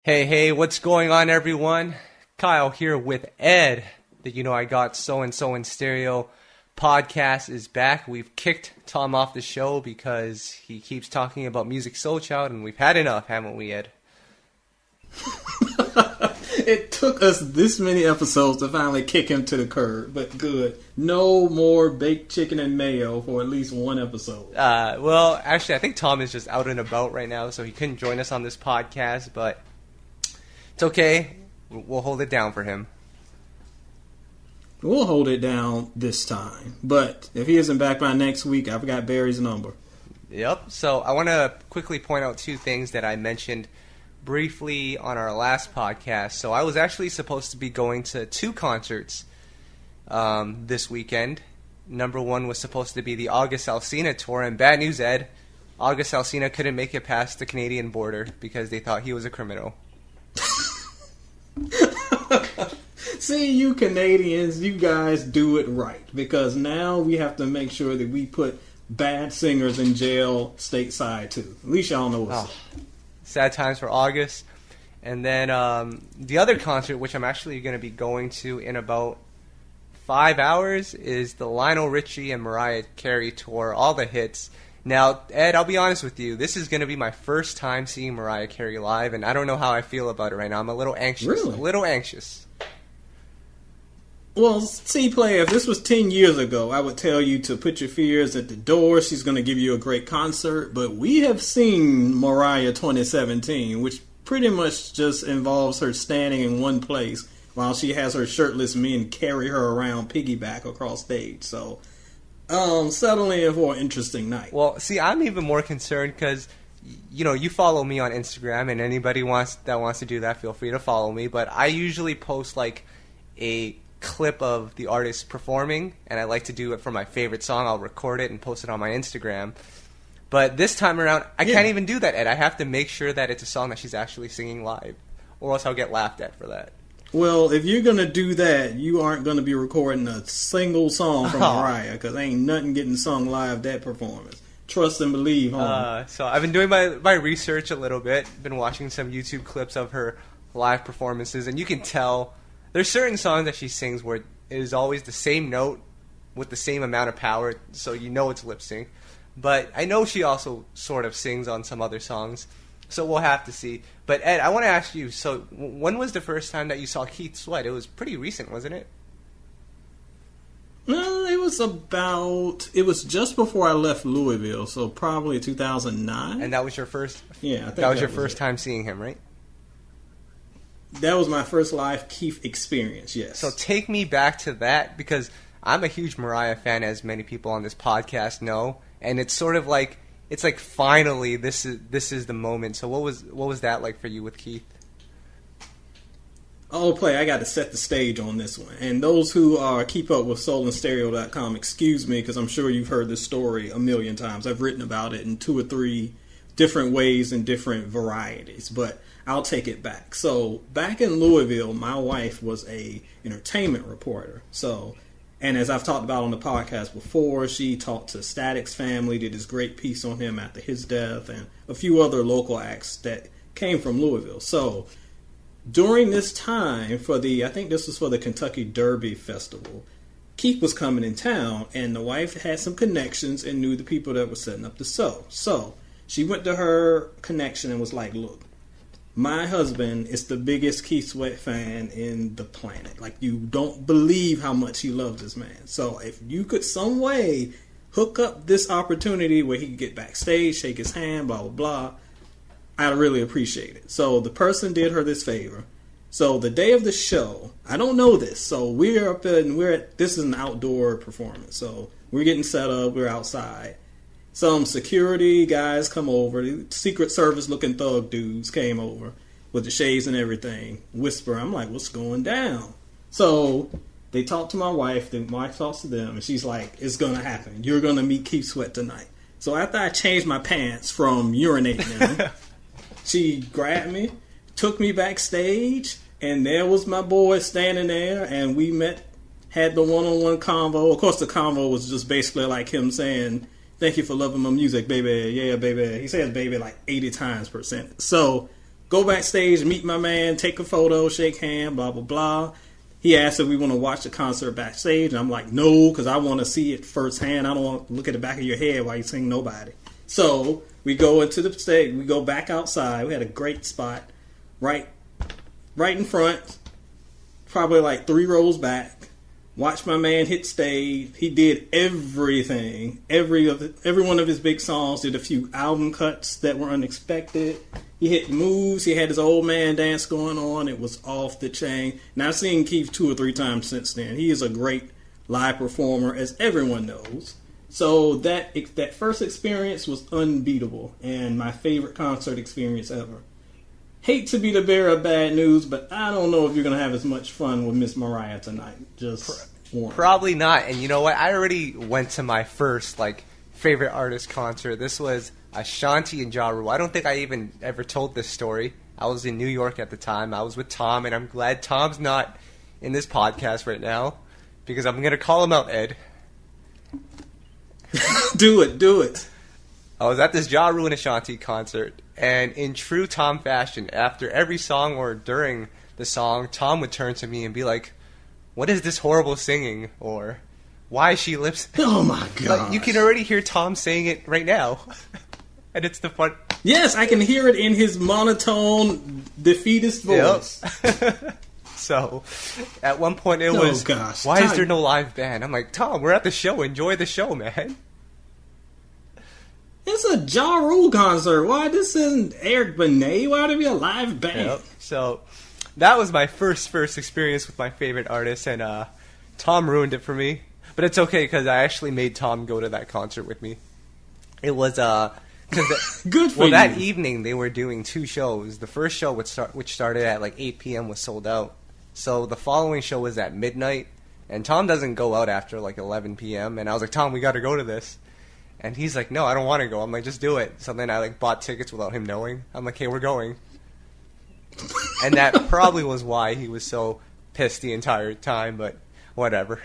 Hey, what's going on, everyone? Kyle here with Ed. The I Got So and So in Stereo podcast is back. We've kicked Tom off the show because he keeps talking about Musiq Soulchild, and we've had enough, haven't we, Ed? It took us this many episodes to finally kick him to the curb, but good. No more baked chicken and mayo for at least one episode. Well, actually, I think Tom is just out and about right now, so he couldn't join us on this podcast, but it's okay. We'll hold it down for him. We'll hold it down this time, but if he isn't back by next week, I've got Barry's number. Yep, so I want to quickly point out two things that I mentioned briefly on our last podcast. So I was actually supposed to be going to two concerts this weekend. Number one was supposed to be the August Alsina tour, and bad news, Ed, August Alsina couldn't make it past the Canadian border because they thought he was a criminal. See, you Canadians, you guys do it right, because now we have to make sure that we put bad singers in jail stateside too. At least y'all know what's up. Sad times for August. And then the other concert, which I'm actually going to be going to in about 5 hours, is the Lionel Richie and Mariah Carey tour, all the hits. Now, Ed, I'll be honest with you. This is going to be my first time seeing Mariah Carey live, and I don't know how I feel about it right now. I'm a little anxious. Really? A little anxious. Well, see, player, if this was 10 years ago, I would tell you to put your fears at the door. She's going to give you a great concert. But we have seen Mariah 2017, which pretty much just involves her standing in one place while she has her shirtless men carry her around piggyback across stage. So, settling in for an interesting night. Well, see, I'm even more concerned because, you follow me on Instagram, and anybody that wants to do that, feel free to follow me. But I usually post, like, a clip of the artist performing, and I like to do it for my favorite song. I'll record it and post it on my Instagram. But this time around, I can't even do that, Ed. I have to make sure that it's a song that she's actually singing live, or else I'll get laughed at for that. Well, if you're going to do that, you aren't going to be recording a single song from Mariah, because ain't nothing getting sung live that performance. Trust and believe, homie. So I've been doing my research a little bit, been watching some YouTube clips of her live performances, and you can tell there's certain songs that she sings where it is always the same note with the same amount of power, so you know it's lip sync. But I know she also sort of sings on some other songs, so we'll have to see. But Ed, I want to ask you, so when was the first time that you saw Keith Sweat? It was pretty recent, wasn't it? No, it was just before I left Louisville, so probably 2009. And that was your first? Yeah, I think that was your first time seeing him, right? That was my first live Keith experience, yes. So take me back to that, because I'm a huge Mariah fan, as many people on this podcast know, and it's sort of like, it's like finally this is the moment. So what was that like for you with Keith? Oh, I got to set the stage on this one. And those who keep up with soulandstereo.com, excuse me, because I'm sure you've heard this story a million times. I've written about it in 2 or 3 different ways and different varieties, but I'll take it back. So back in Louisville, my wife was a entertainment reporter. So, and as I've talked about on the podcast before, she talked to Static's family, did this great piece on him after his death, and a few other local acts that came from Louisville. So during this time I think this was for the Kentucky Derby Festival, Keith was coming in town, and the wife had some connections and knew the people that were setting up the show. So she went to her connection and was like, look, my husband is the biggest Keith Sweat fan in the planet. Like, you don't believe how much he loves this man. So if you could some way hook up this opportunity where he could get backstage, shake his hand, blah, blah, blah, I'd really appreciate it. So the person did her this favor. So the day of the show, I don't know this. So we're up and this is an outdoor performance. So we're getting set up, we're outside. Some security guys come over. The Secret Service looking thug dudes came over with the shades and everything. Whisper. I'm like, what's going down? So they talk to my wife. Then my wife talks to them. And she's like, it's going to happen. You're going to meet Keith Sweat tonight. So after I changed my pants from urinating in them, she grabbed me, took me backstage. And there was my boy standing there. And we had the one-on-one convo. Of course, the convo was just basically like him saying, thank you for loving my music, baby. Yeah, baby. He says baby like 80 times per sentence. So go backstage, meet my man, take a photo, shake hand, blah, blah, blah. He asked if we want to watch the concert backstage, and I'm like, no, because I want to see it firsthand. I don't want to look at the back of your head while you sing Nobody. So we go into the stage, we go back outside. We had a great spot right in front, probably like 3 rows back. Watched my man hit stage. He did everything. Every one of his big songs. Did a few album cuts that were unexpected. He hit moves. He had his old man dance going on. It was off the chain. Now I've seen Keith 2 or 3 times since then. He is a great live performer, as everyone knows. So that first experience was unbeatable and my favorite concert experience ever. Hate to be the bearer of bad news, but I don't know if you're going to have as much fun with Miss Mariah tonight. Probably not. And you know what? I already went to my first favorite artist concert. This was Ashanti and Ja Rule. I don't think I even ever told this story. I was in New York at the time. I was with Tom, and I'm glad Tom's not in this podcast right now because I'm going to call him out, Ed. Do it. I was at this Ja Rule and Ashanti concert, and in true Tom fashion, after every song or during the song, Tom would turn to me and be like, "What is this horrible singing?" Or, "Why is she lips?" Oh my god! You can already hear Tom saying it right now, and it's the fun. Yes, I can hear it in his monotone, defeatist voice. Yep. So, at one point it was, "Why is there no live band?" I'm like, "Tom, we're at the show. Enjoy the show, man." It's a Ja Rule concert. Why this isn't Eric Benet? Why would it be a live band? Yep. So that was my first experience with my favorite artist, and Tom ruined it for me. But it's okay because I actually made Tom go to that concert with me. It was good for you. That evening they were doing 2 shows. The first show, which started at 8 p.m., was sold out. So the following show was at midnight, and Tom doesn't go out after 11 p.m. And I was like, "Tom, we got to go to this." And he's like, "No, I don't want to go." I'm like, "Just do it." So then I bought tickets without him knowing. I'm like, "Hey, we're going." And that probably was why he was so pissed the entire time, but whatever.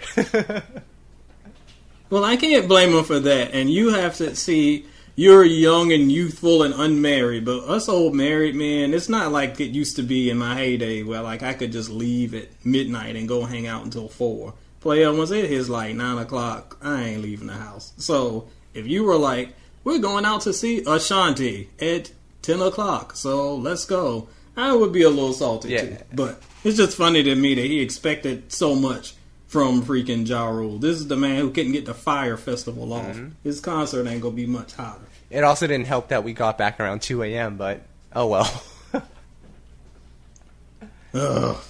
Well, I can't blame him for that. And you have to see, you're young and youthful and unmarried, but us old married men, it's not like it used to be in my heyday where I could just leave at midnight and go hang out until 4. Player, once it hits 9 o'clock, I ain't leaving the house. So if you were like, "We're going out to see Ashanti at 10 o'clock, so let's go," I would be a little salty too. But it's just funny to me that he expected so much from freaking Ja Rule. This is the man who couldn't get the Fire Festival off. Mm-hmm. His concert ain't going to be much hotter. It also didn't help that we got back around 2 a.m., but oh well.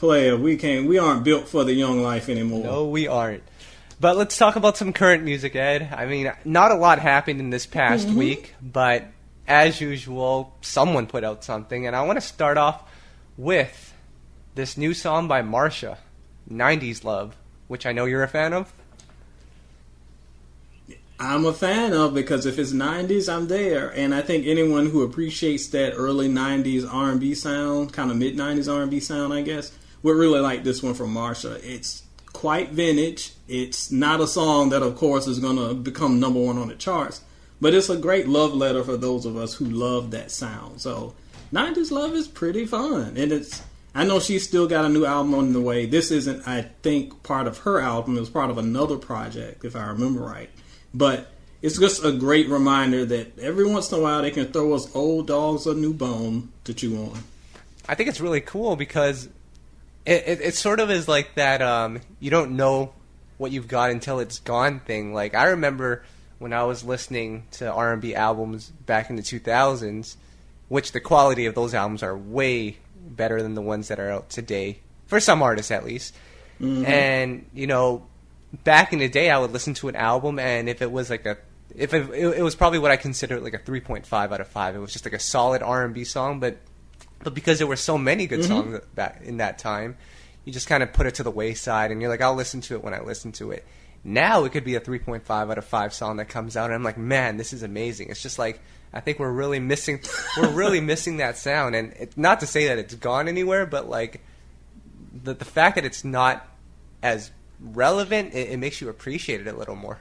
Player, we aren't built for the young life anymore. No, we aren't. But let's talk about some current music, Ed. I mean, not a lot happened in this past week, but as usual, someone put out something, and I want to start off with this new song by Marsha, 90s Love, which I know you're a fan of. I'm a fan of, because if it's 90s, I'm there. And I think anyone who appreciates that early 90s R&B sound, kind of mid-90s R&B sound, I guess, would really like this one from Marsha. It's quite vintage. It's not a song that, of course, is going to become number 1 on the charts, but it's a great love letter for those of us who love that sound. So 90s Love is pretty fun. And I know she's still got a new album on the way. This isn't, I think, part of her album. It was part of another project, if I remember right. But it's just a great reminder that every once in a while they can throw us old dogs a new bone to chew on. I think it's really cool because it sort of is like that you don't know what you've got until it's gone thing. Like, I remember when I was listening to R&B albums back in the 2000s, which the quality of those albums are way better than the ones that are out today, for some artists at least. Mm-hmm. And, back in the day, I would listen to an album, and if it was it was probably what I consider like a 3.5 out of 5. It was just like a solid R&B song, but because there were so many good songs back in that time, you just kind of put it to the wayside, and you're like, I'll listen to it when I listen to it. Now it could be a 3.5 out of 5 song that comes out, and I'm like, man, this is amazing. It's just like, I think we're really missing that sound, and not to say that it's gone anywhere, but like the fact that it's not as relevant, it makes you appreciate it a little more.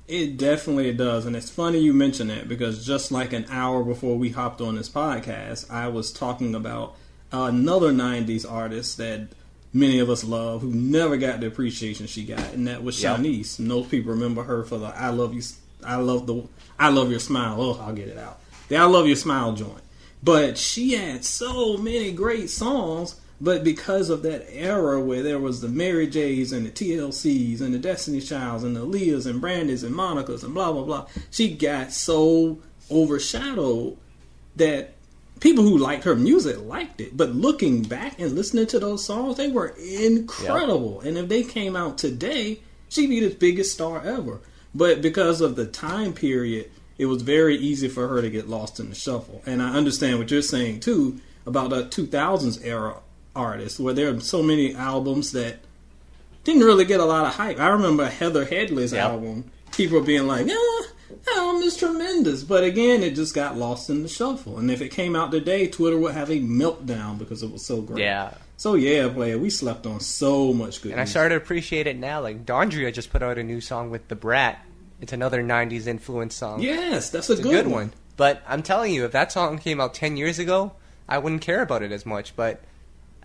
It definitely does, and it's funny you mention that because just like an hour before we hopped on this podcast, I was talking about another 90s artist that many of us love who never got the appreciation she got, and that was Shanice. Most people remember her for the I Love Your Smile. Oh, I'll get it out. The I Love Your Smile joint. But she had so many great songs, but because of that era where there was the Mary J's and the TLC's and the Destiny Childs and the Leahs and Brandys and Monica's and blah, blah, blah, she got so overshadowed that people who liked her music liked it. But looking back and listening to those songs, they were incredible. Yep. And if they came out today, she'd be the biggest star ever. But because of the time period, it was very easy for her to get lost in the shuffle. And I understand what you're saying, too, about the 2000s era artists, where there are so many albums that didn't really get a lot of hype. I remember Heather Headley's album. People were being like, that album is tremendous. But again, it just got lost in the shuffle. And if it came out today, Twitter would have a meltdown because it was so great. Yeah. So yeah, player, we slept on so much good music. I started to appreciate it now. Like, Dondria just put out a new song with The Brat. It's another 90s influence song. Yes, that's a good one. But I'm telling you, if that song came out 10 years ago, I wouldn't care about it as much. But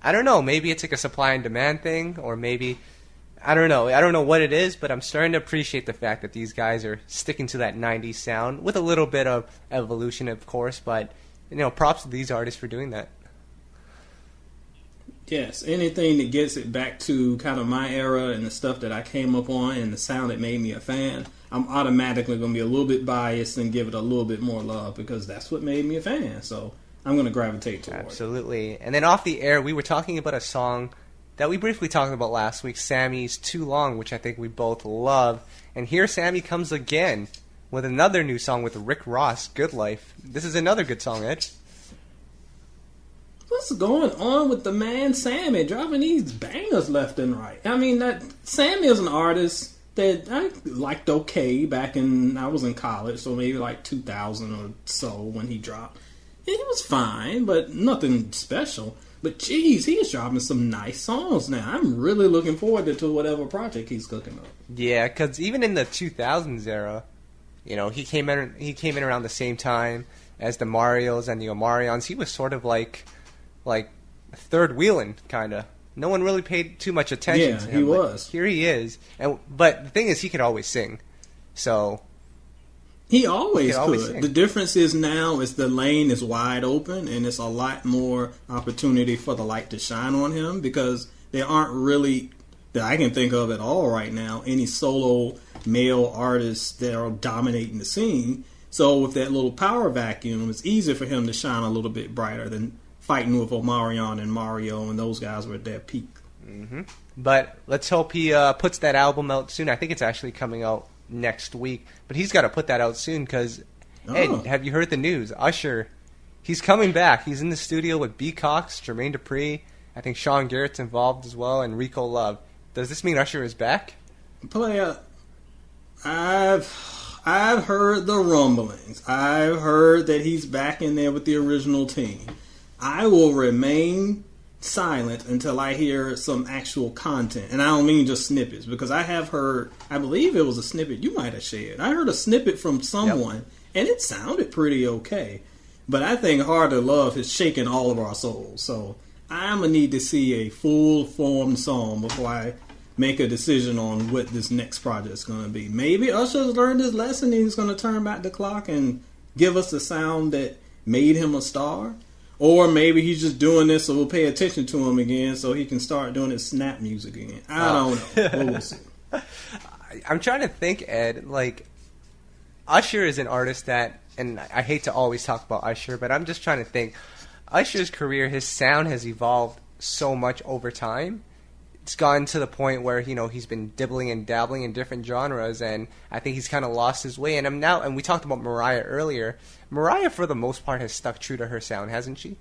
I don't know. Maybe it's like a supply and demand thing, or maybe, I don't know. I don't know what it is, but I'm starting to appreciate the fact that these guys are sticking to that 90s sound with a little bit of evolution, of course. But, props to these artists for doing that. Yes, anything that gets it back to kind of my era and the stuff that I came up on and the sound that made me a fan, I'm automatically going to be a little bit biased and give it a little bit more love because that's what made me a fan. So I'm going to gravitate toward it. Absolutely. And then off the air, we were talking about a song that we briefly talked about last week, Sammy's Too Long, which I think we both love. And here Sammy comes again with another new song with Rick Ross, Good Life. This is another good song, Ed. What's going on with the man Sammy dropping these bangers left and right? I mean, Sammy is an artist that I liked okay back I was in college, so maybe like 2000 or so when he dropped. And he was fine, but nothing special. But geez, he is dropping some nice songs now. I'm really looking forward to whatever project he's cooking up. Yeah, because even in the 2000s era, he came in around the same time as the Marios and the Omarions. He was sort of like third wheeling, kind of. No one really paid too much attention to him. Yeah, he was. Here he is. But the thing is, he could always sing. So he always could. The difference is now is the lane is wide open, and it's a lot more opportunity for the light to shine on him because there aren't really, that I can think of at all right now, any solo male artists that are dominating the scene. So with that little power vacuum, it's easier for him to shine a little bit brighter than fighting with Omarion and Mario, and those guys were at their peak. Mm-hmm. But let's hope he puts that album out soon. I think it's actually coming out next week. But he's got to put that out soon because, Ed, have you heard the news? Usher, he's coming back. He's in the studio with B. Cox, Jermaine Dupri. I think Sean Garrett's involved as well, and Rico Love. Does this mean Usher is back? Player, I've heard the rumblings. I've heard that he's back in there with the original team. I will remain silent until I hear some actual content. And I don't mean just snippets, because I have heard, I believe it was a snippet you might have shared. I heard a snippet from someone, and it sounded pretty okay. But I think Hard to Love has shaken all of our souls. So I'm going to need to see a full-formed song before I make a decision on what this next project is going to be. Maybe Usher's learned his lesson and he's going to turn back the clock and give us the sound that made him a star. Or maybe he's just doing this so we'll pay attention to him again so he can start doing his snap music again. I don't know. We'll see. I'm trying to think, Ed. Usher is an artist that, and I hate to always talk about Usher, but I'm just trying to think. Usher's career, his sound has evolved so much over time. It's gotten to the point where, he's been dibbling and dabbling in different genres, and I think he's kind of lost his way. And we talked about Mariah earlier. Mariah, for the most part, has stuck true to her sound, hasn't she?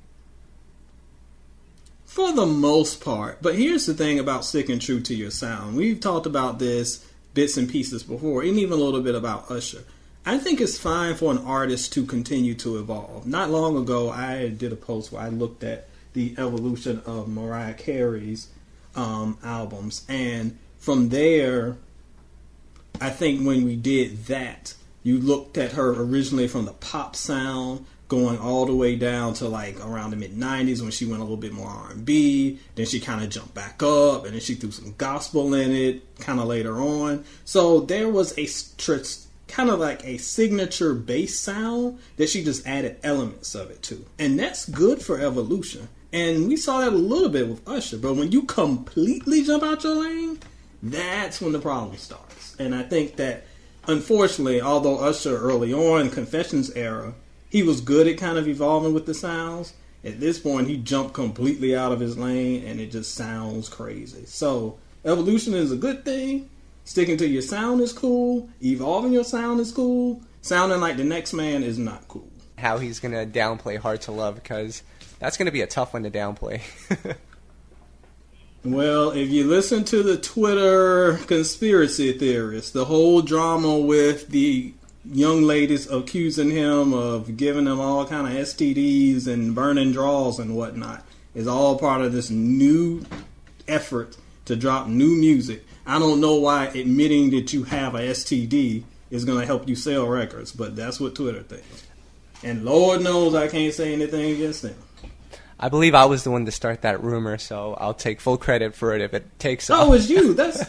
For the most part. But here's the thing about sticking true to your sound. We've talked about this bits and pieces before, and even a little bit about Usher. I think it's fine for an artist to continue to evolve. Not long ago, I did a post where I looked at the evolution of Mariah Carey's albums, and from there I think when we did that, you looked at her originally from the pop sound, going all the way down to like around the mid-90s when she went a little bit more R&B. Then she kind of jumped back up, and then she threw some gospel in it kind of later on. So there was a kind of like a signature bass sound that she just added elements of it to. And that's good for evolution. And we saw that a little bit with Usher. But when you completely jump out your lane, that's when the problem starts. And I think that, unfortunately, although Usher early on, Confessions era, he was good at kind of evolving with the sounds. At this point, he jumped completely out of his lane, and it just sounds crazy. So, evolution is a good thing. Sticking to your sound is cool. Evolving your sound is cool. Sounding like the next man is not cool. How he's going to downplay Hard to Love, because that's going to be a tough one to downplay. Well, if you listen to the Twitter conspiracy theorists, the whole drama with the young ladies accusing him of giving them all kind of STDs and burning draws and whatnot is all part of this new effort to drop new music. I don't know why admitting that you have a STD is going to help you sell records, but that's what Twitter thinks. And Lord knows I can't say anything against them. I believe I was the one to start that rumor, so I'll take full credit for it if it takes off. Oh, it's you. That's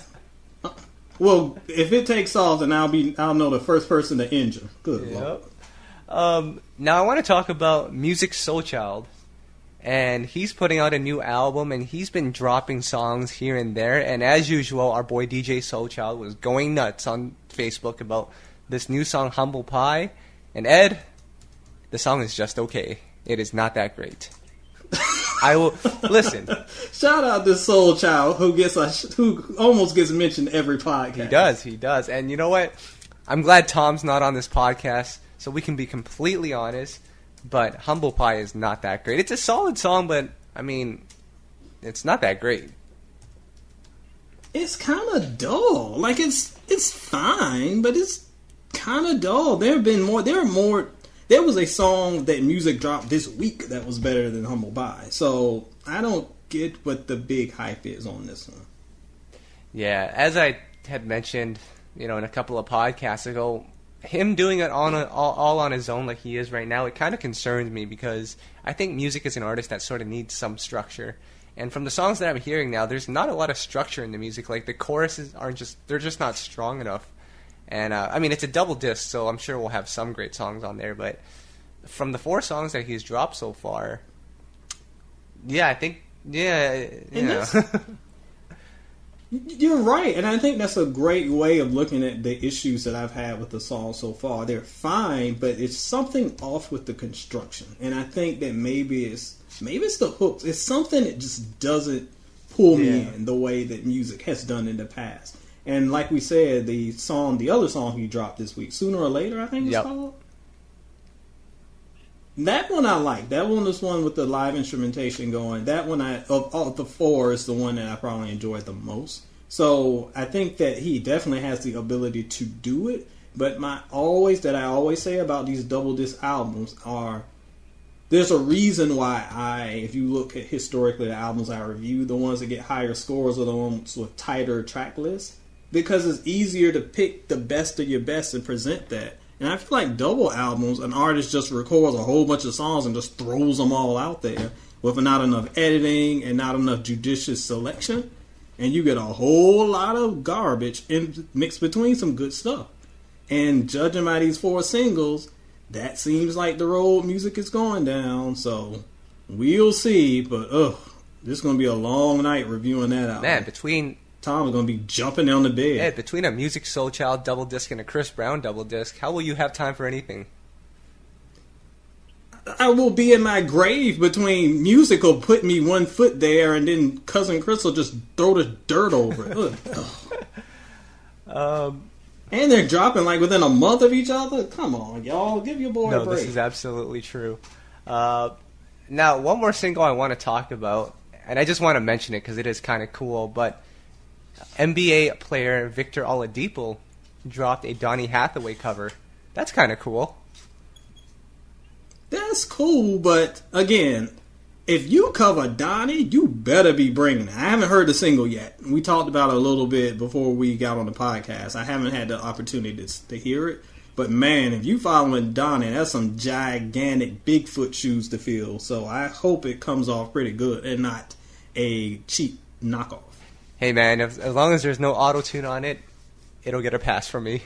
well. If it takes off, then I'll know the first person to injure. Good Lord. Now I want to talk about Musiq Soulchild, and he's putting out a new album, and he's been dropping songs here and there. And as usual, our boy DJ Soulchild was going nuts on Facebook about this new song, Humble Pie. And Ed, the song is just okay. It is not that great. I will listen. Shout out to Soulchild who almost gets mentioned every podcast. He does. And you know what? I'm glad Tom's not on this podcast, so we can be completely honest. But Humble Pie is not that great. It's a solid song, but I mean, it's not that great. It's kind of dull. Like it's fine, but it's kind of dull. There was a song that Musiq dropped this week that was better than Humble Pie. So I don't get what the big hype is on this one. Yeah, as I had mentioned, in a couple of podcasts ago, him doing it all on his own like he is right now, it kind of concerns me because I think Musiq is an artist that sort of needs some structure. And from the songs that I'm hearing now, there's not a lot of structure in the music. Like the choruses they're just not strong enough. And, I mean, it's a double disc, so I'm sure we'll have some great songs on there. But from the 4 songs that he's dropped so far, yeah, I think, You're right, and I think that's a great way of looking at the issues that I've had with the song so far. They're fine, but it's something off with the construction. And I think that maybe it's the hooks. It's something that just doesn't pull me in the way that Musiq has done in the past. And like we said, the other song he dropped this week, Sooner or Later, I think it's called. That one I like. That one is one with the live instrumentation going. That one, of the 4, is the one that I probably enjoyed the most. So I think that he definitely has the ability to do it. But I always say about these double disc albums are, there's a reason why if you look at historically the albums I review, the ones that get higher scores are the ones with tighter track lists. Because it's easier to pick the best of your best and present that. And I feel like double albums, an artist just records a whole bunch of songs and just throws them all out there with not enough editing and not enough judicious selection. And you get a whole lot of garbage mixed between some good stuff. And judging by these 4 singles, that seems like the road Musiq is going down. So we'll see. But this is going to be a long night reviewing that album. Man, Tom's going to be jumping on the bed. Yeah, between a Musiq Soulchild double disc and a Chris Brown double disc, how will you have time for anything? I will be in my grave between Musiq will put me 1 foot there and then Cousin Chris will just throw the dirt over it. And they're dropping like within a month of each other? Come on, y'all. Give your boy a break. No, this is absolutely true. Now, one more single I want to talk about, and I just want to mention it because it is kind of cool, but NBA player Victor Oladipo dropped a Donny Hathaway cover. That's kind of cool. That's cool, but again, if you cover Donnie, you better be bringing it. I haven't heard the single yet. We talked about it a little bit before we got on the podcast. I haven't had the opportunity to hear it. But man, if you following Donnie, that's some gigantic Bigfoot shoes to fill. So I hope it comes off pretty good and not a cheap knockoff. Hey man, as long as there's no auto-tune on it, it'll get a pass from me.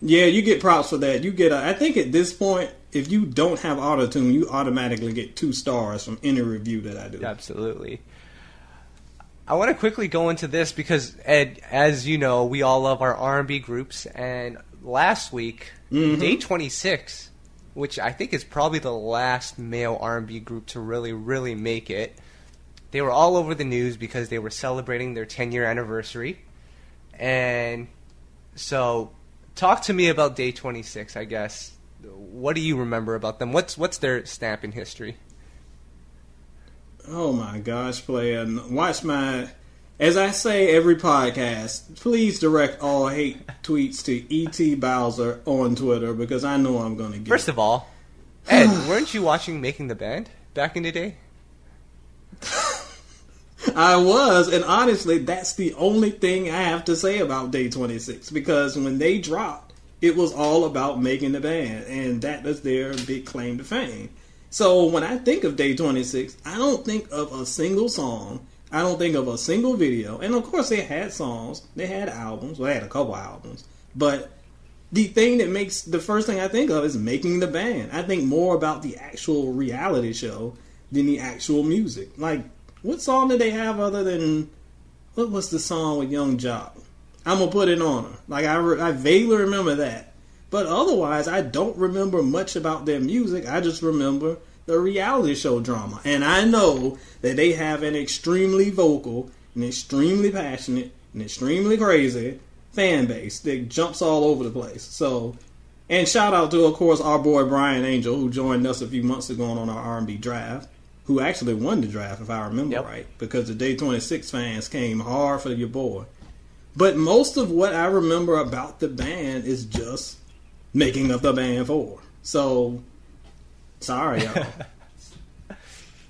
Yeah, you get props for that. You get I think at this point, if you don't have auto-tune, you automatically get 2 stars from any review that I do. Absolutely. I want to quickly go into this because, Ed, as you know, we all love our R&B groups. And last week, Day 26, which I think is probably the last male R&B group to really, really make it, they were all over the news because they were celebrating their 10-year anniversary. And so, talk to me about Day 26, I guess. What do you remember about them? What's their stamp in history? Oh my gosh, player. Watch my, as I say every podcast, please direct all hate tweets to E.T. Bowser on Twitter because I know I'm going to get First of all, Ed, weren't you watching Making the Band back in the day? I was, and honestly, that's the only thing I have to say about Day 26 because when they dropped, it was all about Making the Band, and that was their big claim to fame. So when I think of Day 26, I don't think of a single song. I don't think of a single video. And of course they had songs. They had albums. Well, they had a couple albums. But the thing that makes the first thing I think of is Making the Band. I think more about the actual reality show than the actual music. Like, what song did they have other than, what was the song with Young Jock? I'm going to Put It On Her. Like, I vaguely remember that. But otherwise, I don't remember much about their music. I just remember the reality show drama. And I know that they have an extremely vocal, and extremely passionate, and extremely crazy fan base that jumps all over the place. So, and shout out to, of course, our boy Brian Angel, who joined us a few months ago on our R&B draft, who actually won the draft, if I remember right, because the Day 26 fans came hard for your boy. But most of what I remember about the band is just making up the band 4. So, sorry, y'all.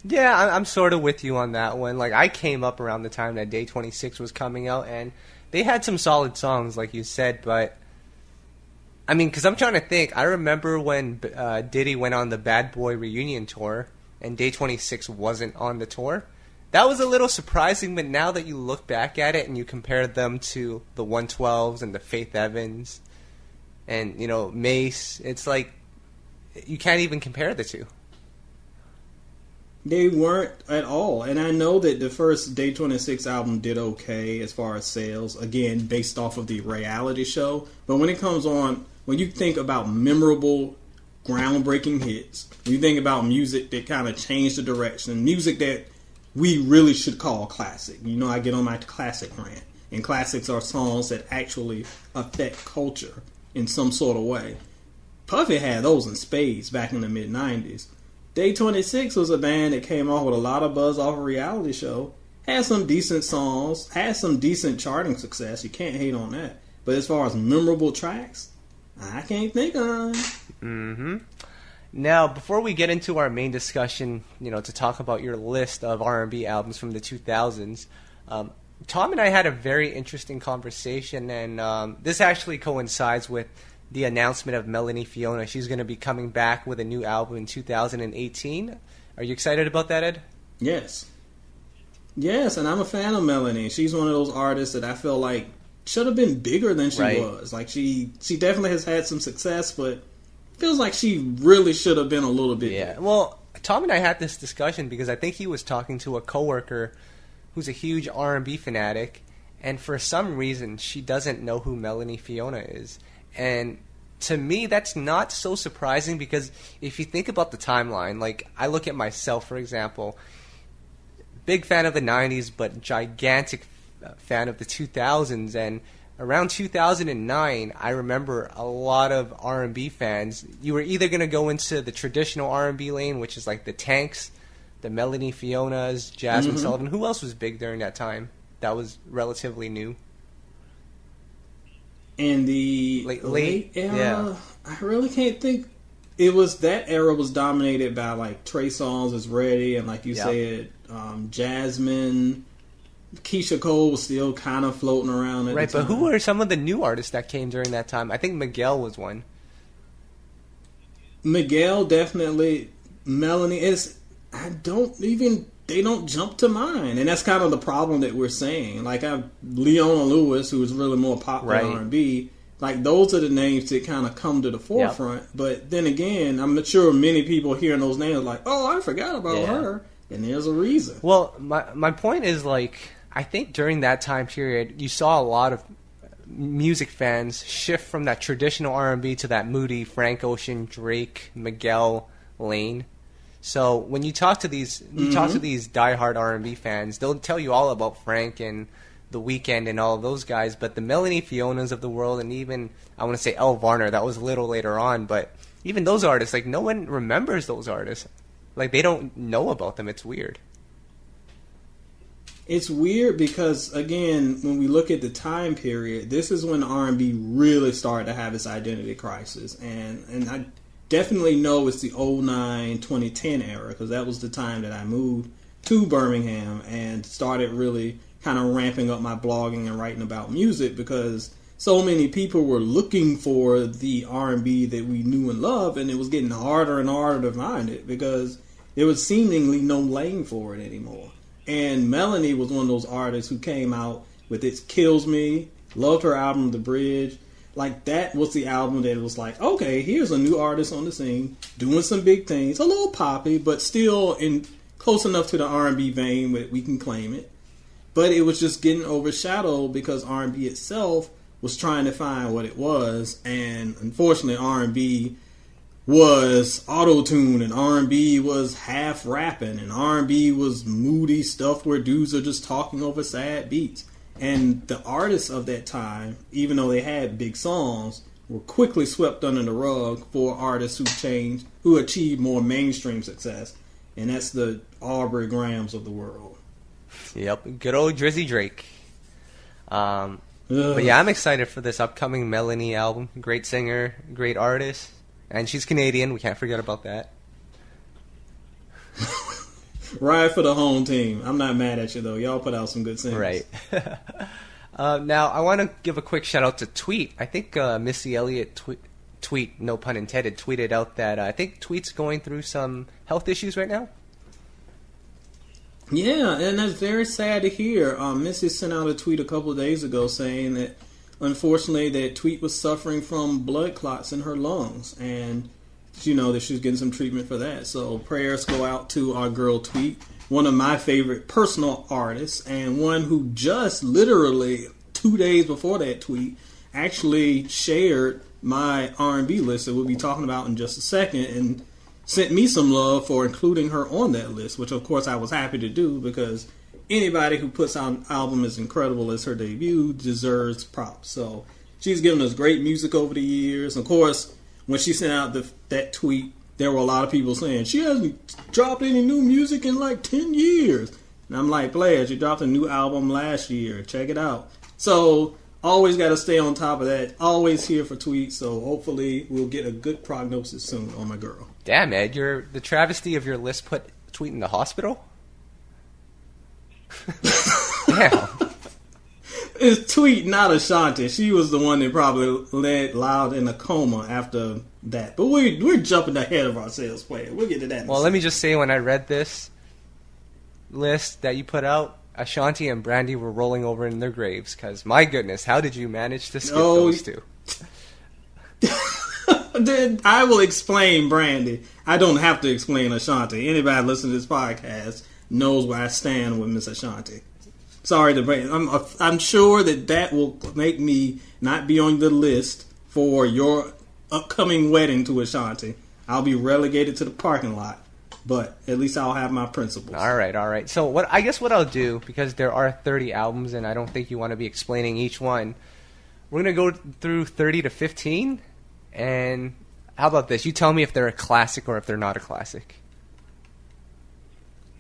Yeah, I'm sort of with you on that one. Like, I came up around the time that Day 26 was coming out, and they had some solid songs, like you said, but, I mean, because I'm trying to think. I remember when Diddy went on the Bad Boy reunion tour, and Day 26 wasn't on the tour. That was a little surprising, but now that you look back at it and you compare them to the 112s and the Faith Evans and, you know, Mace, it's like you can't even compare the two. They weren't at all. And I know that the first Day 26 album did okay as far as sales, again, based off of the reality show. But when it comes on, when you think about memorable, groundbreaking hits, when you think about music that kind of changed the direction, music that we really should call classic. You know, I get on my classic rant. And classics are songs that actually affect culture in some sort of way. Puffy had those in spades back in the mid-90s. Day 26 was a band that came off with a lot of buzz off a reality show. Had some decent songs. Had some decent charting success. You can't hate on that. But as far as memorable tracks, I can't think of. Mm-hmm. Now, before we get into our main discussion, you know, to talk about your list of R&B albums from the 2000s, Tom and I had a very interesting conversation, and this actually coincides with the announcement of Melanie Fiona. She's going to be coming back with a new album in 2018. Are you excited about that, Ed? Yes. Yes, and I'm a fan of Melanie. She's one of those artists that I feel like should have been bigger than she was. Like, she definitely has had some success, but feels like she really should have been a little bit bigger. Well, Tom and I had this discussion because I think he was talking to a coworker who's a huge R&B fanatic, and for some reason she doesn't know who Melanie Fiona is. And to me, that's not so surprising because if you think about the timeline, like I look at myself, for example, big fan of the 90s, but gigantic fan of the 2000s, and around 2009, I remember a lot of R&B fans, you were either going to go into the traditional R&B lane, which is like the Tanks, the Melanie Fionas, Jasmine Sullivan. Who else was big during that time that was relatively new? In the late era, yeah. I really can't think. it was that era was dominated by like Trey Songz is Ready, and like you Yep. said, Jasmine, Keisha Cole was still kind of floating around at Right, the but time. who were some of the new artists that came during that time? I think Miguel was one. Miguel, definitely. Melanie is. They don't jump to mind, and that's kind of the problem that we're saying. Like Leona Lewis, who is really more popular Right. R&B. Like those are the names that kind of come to the forefront. But then again, I'm not sure many people hearing those names are like, oh, I forgot about her, and there's a reason. Well, my point is, like, I think during that time period, you saw a lot of music fans shift from that traditional R&B to that moody Frank Ocean, Drake, Miguel lane. So when you talk to these diehard R&B fans, they'll tell you all about Frank and The Weeknd and all of those guys, but the Melanie Fionas of the world, and even I want to say Elle Varner, that was a little later on, but even those artists, like, no one remembers those artists. Like, they don't know about them. It's weird. It's weird because, again, when we look at the time period, this is when R&B really started to have its identity crisis. And I definitely know it's the 2009, 2010 era, because that was the time that I moved to Birmingham and started really kind of ramping up my blogging and writing about music, because so many people were looking for the R&B that we knew and loved, and it was getting harder and harder to find it because there was seemingly no lane for it anymore. And Melanie was one of those artists who came out with It Kills Me, loved her album The Bridge. Like, that was the album that was like, okay, here's a new artist on the scene, doing some big things, a little poppy, but still in close enough to the R&B vein that we can claim it. But it was just getting overshadowed because R&B itself was trying to find what it was, and unfortunately R&B was auto-tune, and R&B was half rapping, and R&B was moody stuff where dudes are just talking over sad beats. And the artists of that time, even though they had big songs, were quickly swept under the rug for artists who achieved more mainstream success. And that's the Aubrey Grahams of the world. Yep, good old Drizzy Drake. But yeah, I'm excited for this upcoming Melanie album. Great singer, great artist. And she's Canadian, we can't forget about that. Ride for the home team. I'm not mad at you, though. Y'all put out some good singles. Right. Now, I want to give a quick shout out to Tweet. I think Missy Elliott, Tweet, no pun intended, tweeted out that I think Tweet's going through some health issues right now. Yeah, and that's very sad to hear. Missy sent out a tweet a couple of days ago saying that, unfortunately, that Tweet was suffering from blood clots in her lungs, and that she was getting some treatment for that. So prayers go out to our girl Tweet, one of my favorite personal artists, and one who just literally 2 days before that tweet actually shared my R&B list that we'll be talking about in just a second, and sent me some love for including her on that list, which of course I was happy to do, because anybody who puts out an album as incredible as her debut deserves props. So she's given us great music over the years. Of course, when she sent out that tweet, there were a lot of people saying, she hasn't dropped any new music in like 10 years. And I'm like, players, you dropped a new album last year. Check it out. So always got to stay on top of that. Always here for Tweet. So hopefully we'll get a good prognosis soon on my girl. Damn, Ed, the travesty of your list put Tweet in the hospital? Damn. It's Tweet, not Ashanti. She was the one that probably led Loud in a coma after that. But we're jumping ahead of ourselves, player. We'll get to that. Well, let me just say, when I read this list that you put out, Ashanti and Brandy were rolling over in their graves. Because, my goodness, how did you manage to skip those two? I will explain Brandy. I don't have to explain Ashanti. Anybody listening to this podcast knows where I stand with Miss Ashanti. Sorry to bring. I'm sure that will make me not be on the list for your upcoming wedding to Ashanti. I'll be relegated to the parking lot, but at least I'll have my principles. All right. So what I'll do, because there are 30 albums, and I don't think you want to be explaining each one. We're gonna go through 30 to 15, and how about this? You tell me if they're a classic or if they're not a classic.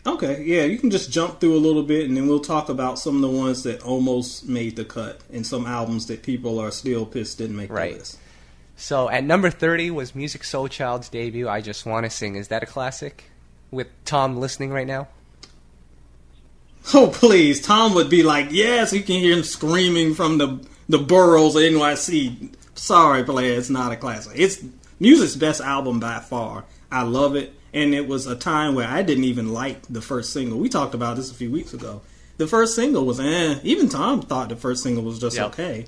Okay, yeah, you can just jump through a little bit, and then we'll talk about some of the ones that almost made the cut, and some albums that people are still pissed didn't make the list. So at number 30 was Musiq Soulchild's debut, I Just Wanna Sing. Is that a classic? With Tom listening right now? Oh, please. Tom would be like, yes, you can hear him screaming from the boroughs of NYC. Sorry, player, it's not a classic. It's Music's best album by far. I love it. And it was a time where I didn't even like the first single. We talked about this a few weeks ago. The first single was Even Tom thought the first single was just okay.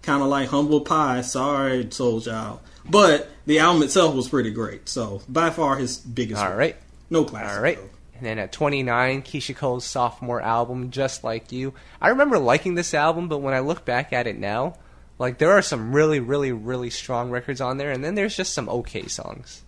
Kind of like Humble Pie. Sorry, Soulchild. But the album itself was pretty great. So, by far his biggest All right. No classic. All right. Though. And then at 29, Keisha Cole's sophomore album, Just Like You. I remember liking this album, but when I look back at it now, like there are some really, really, really strong records on there, and then there's just some okay songs.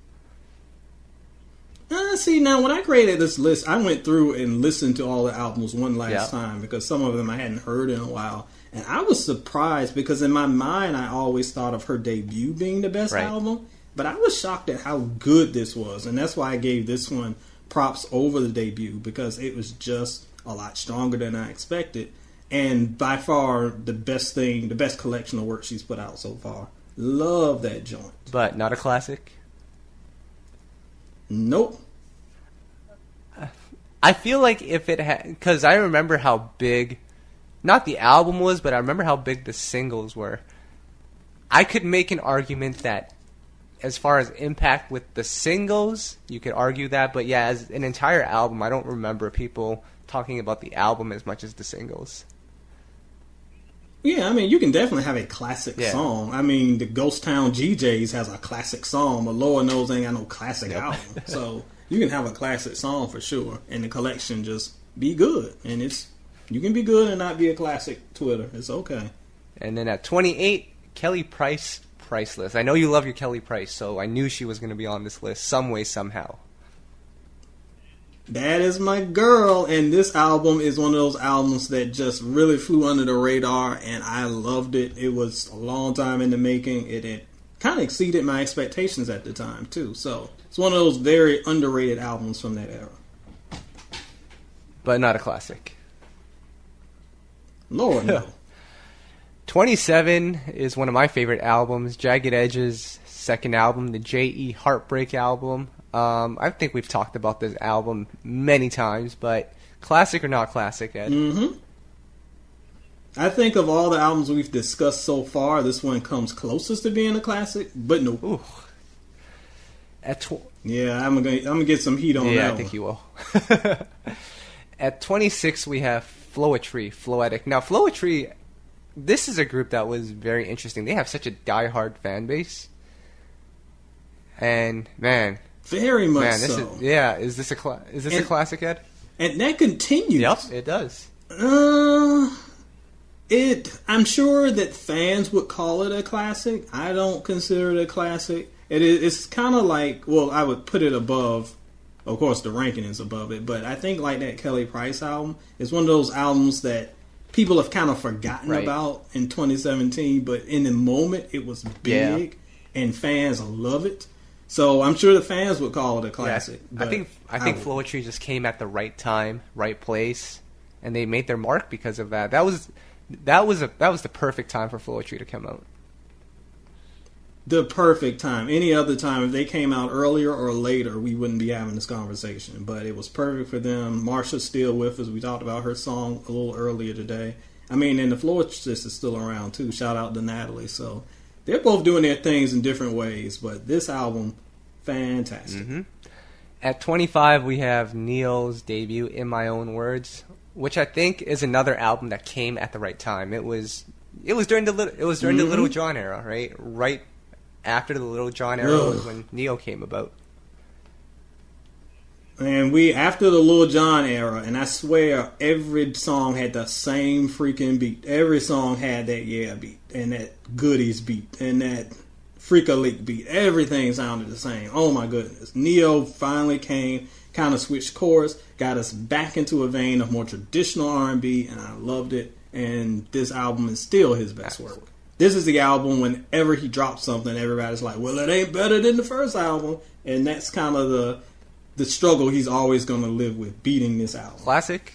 See, now when I created this list, I went through and listened to all the albums one last time because some of them I hadn't heard in a while. And I was surprised because in my mind, I always thought of her debut being the best album. But I was shocked at how good this was. And that's why I gave this one props over the debut because it was just a lot stronger than I expected. And by far the best collection of work she's put out so far. Love that joint. But not a classic? Nope. I feel like if it had... Because I remember how big... Not the album was, but I remember how big the singles were. I could make an argument that as far as impact with the singles, you could argue that. But yeah, as an entire album, I don't remember people talking about the album as much as the singles. Yeah, I mean, you can definitely have a classic song. I mean, the Ghost Town GJs has a classic song, but Lord knows they ain't got no classic album. So you can have a classic song for sure, and the collection just be good. And you can be good and not be a classic Twitter. It's okay. And then at 28, Kelly Price, Priceless. I know you love your Kelly Price, so I knew she was going to be on this list some way, somehow. That is my girl, and this album is one of those albums that just really flew under the radar, and I loved it. It was a long time in the making. It kind of exceeded my expectations at the time, too. So it's one of those very underrated albums from that era. But not a classic. Lord, no. 27 is one of my favorite albums, Jagged Edge's second album, the J.E. Heartbreak album. I think we've talked about this album many times, but classic or not classic, Ed? Mm-hmm. I think of all the albums we've discussed so far, this one comes closest to being a classic, but no. Ooh. Yeah, I'm gonna get some heat on that. Yeah, I think you will. At 26, we have Floetry, Floetic. Now, Floetry, this is a group that was very interesting. They have such a diehard fan base, and man. Very much Man, so. Is this a classic, Ed? And that continues. Yep, it does. I'm sure that fans would call it a classic. I don't consider it a classic. It's kind of like, well, I would put it above. Of course, the ranking is above it, but I think like that Kelly Price album is one of those albums that people have kind of forgotten about in 2017. But in the moment, it was big, and fans love it. So I'm sure the fans would call it a classic. Yeah, I think Floetry just came at the right time, right place, and they made their mark because of that. That was the perfect time for Floetry to come out. The perfect time. Any other time, if they came out earlier or later, we wouldn't be having this conversation. But it was perfect for them. Marsha's still with us. We talked about her song a little earlier today. I mean, and the Floetress is still around too. Shout out to Natalie. So they're both doing their things in different ways, but this album, fantastic. Mm-hmm. At 25, we have Neil's debut, In My Own Words, which I think is another album that came at the right time. It was during the Little John era, right? Right after the Little John era was when Neil came about. And after the Lil Jon era, and I swear every song had the same freaking beat. Every song had that beat, and that goodies beat, and that freak-a-leak beat. Everything sounded the same. Oh my goodness. Neo finally came, kind of switched course, got us back into a vein of more traditional R&B, and I loved it. And this album is still his best work. This is the album whenever he drops something, everybody's like, well, it ain't better than the first album. And that's kind of the struggle he's always going to live with, beating this album. Classic?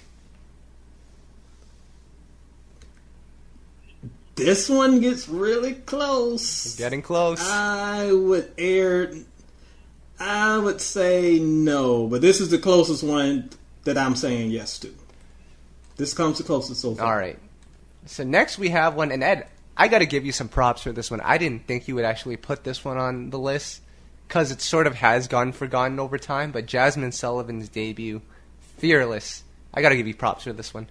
This one gets really close. Getting close. I would say no, but this is the closest one that I'm saying yes to. This comes the closest so far. All right. So next we have one, and Ed, I got to give you some props for this one. I didn't think you would actually put this one on the list because it sort of has gone forgotten over time, but Jasmine Sullivan's debut, Fearless, I got to give you props for this one.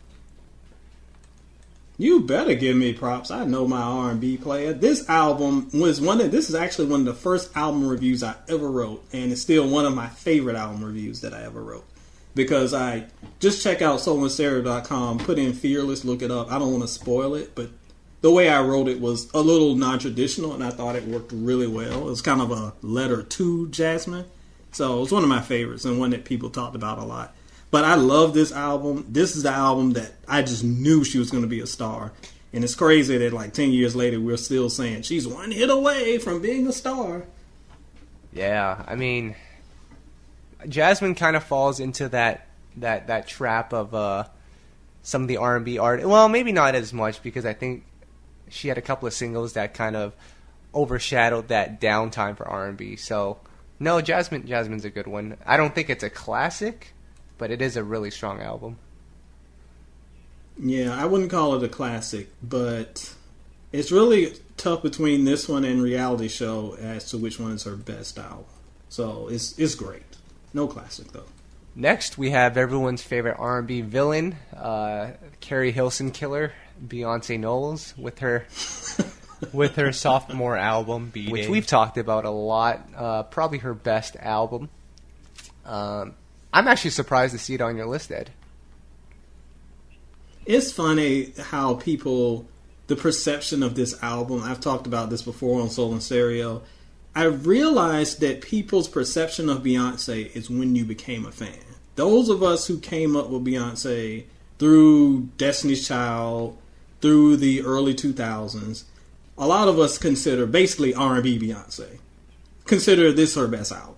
You better give me props. I know my R&B player. This album was this is actually one of the first album reviews I ever wrote, and it's still one of my favorite album reviews that I ever wrote. Because I just check out soulandstereo.com, put in Fearless, look it up. I don't want to spoil it, but the way I wrote it was a little non-traditional, and I thought it worked really well. It was kind of a letter to Jasmine. So it was one of my favorites and one that people talked about a lot. But I love this album. This is the album that I just knew she was going to be a star. And it's crazy that like 10 years later, we're still saying she's one hit away from being a star. Yeah, I mean, Jasmine kind of falls into that trap of some of the R&B art. Well, maybe not as much because I think she had a couple of singles that kind of overshadowed that downtime for R&B. So, no, Jasmine's a good one. I don't think it's a classic, but it is a really strong album. Yeah, I wouldn't call it a classic, but it's really tough between this one and Reality Show as to which one is her best album. So it's great. No classic, though. Next, we have everyone's favorite R&B villain, Carrie Hilson killer, Beyonce Knowles, with her sophomore album, which we've talked about a lot. Probably her best album. I'm actually surprised to see it on your list, Ed. It's funny how the perception of this album, I've talked about this before on Soul and Stereo, I realized that people's perception of Beyonce is when you became a fan. Those of us who came up with Beyonce through Destiny's Child, through the early 2000s, a lot of us consider basically R&B Beyonce. Consider this her best album.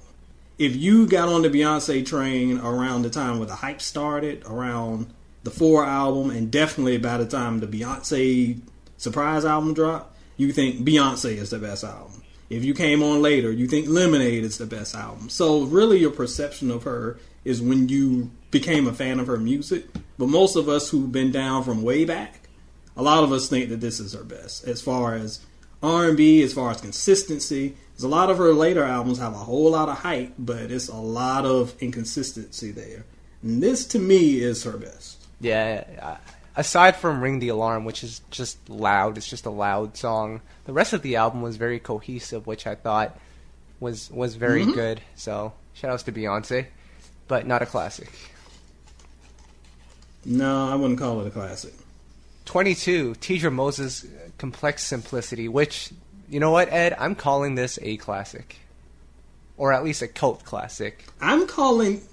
If you got on the Beyonce train around the time where the hype started, around the 4 album, and definitely by the time the Beyonce surprise album dropped, you think Beyonce is the best album. If you came on later, you think Lemonade is the best album. So really your perception of her is when you became a fan of her music. But most of us who've been down from way back, a lot of us think that this is her best. As far as R&B, as far as consistency, because a lot of her later albums have a whole lot of hype, but it's a lot of inconsistency there. And this, to me, is her best. Yeah, aside from Ring the Alarm, which is just loud, it's just a loud song, the rest of the album was very cohesive, which I thought was very good. So, shout-outs to Beyonce, but not a classic. No, I wouldn't call it a classic. 22, Tidra Moses' Complex Simplicity, which, you know what, Ed? I'm calling this a classic. Or at least a cult classic. I'm calling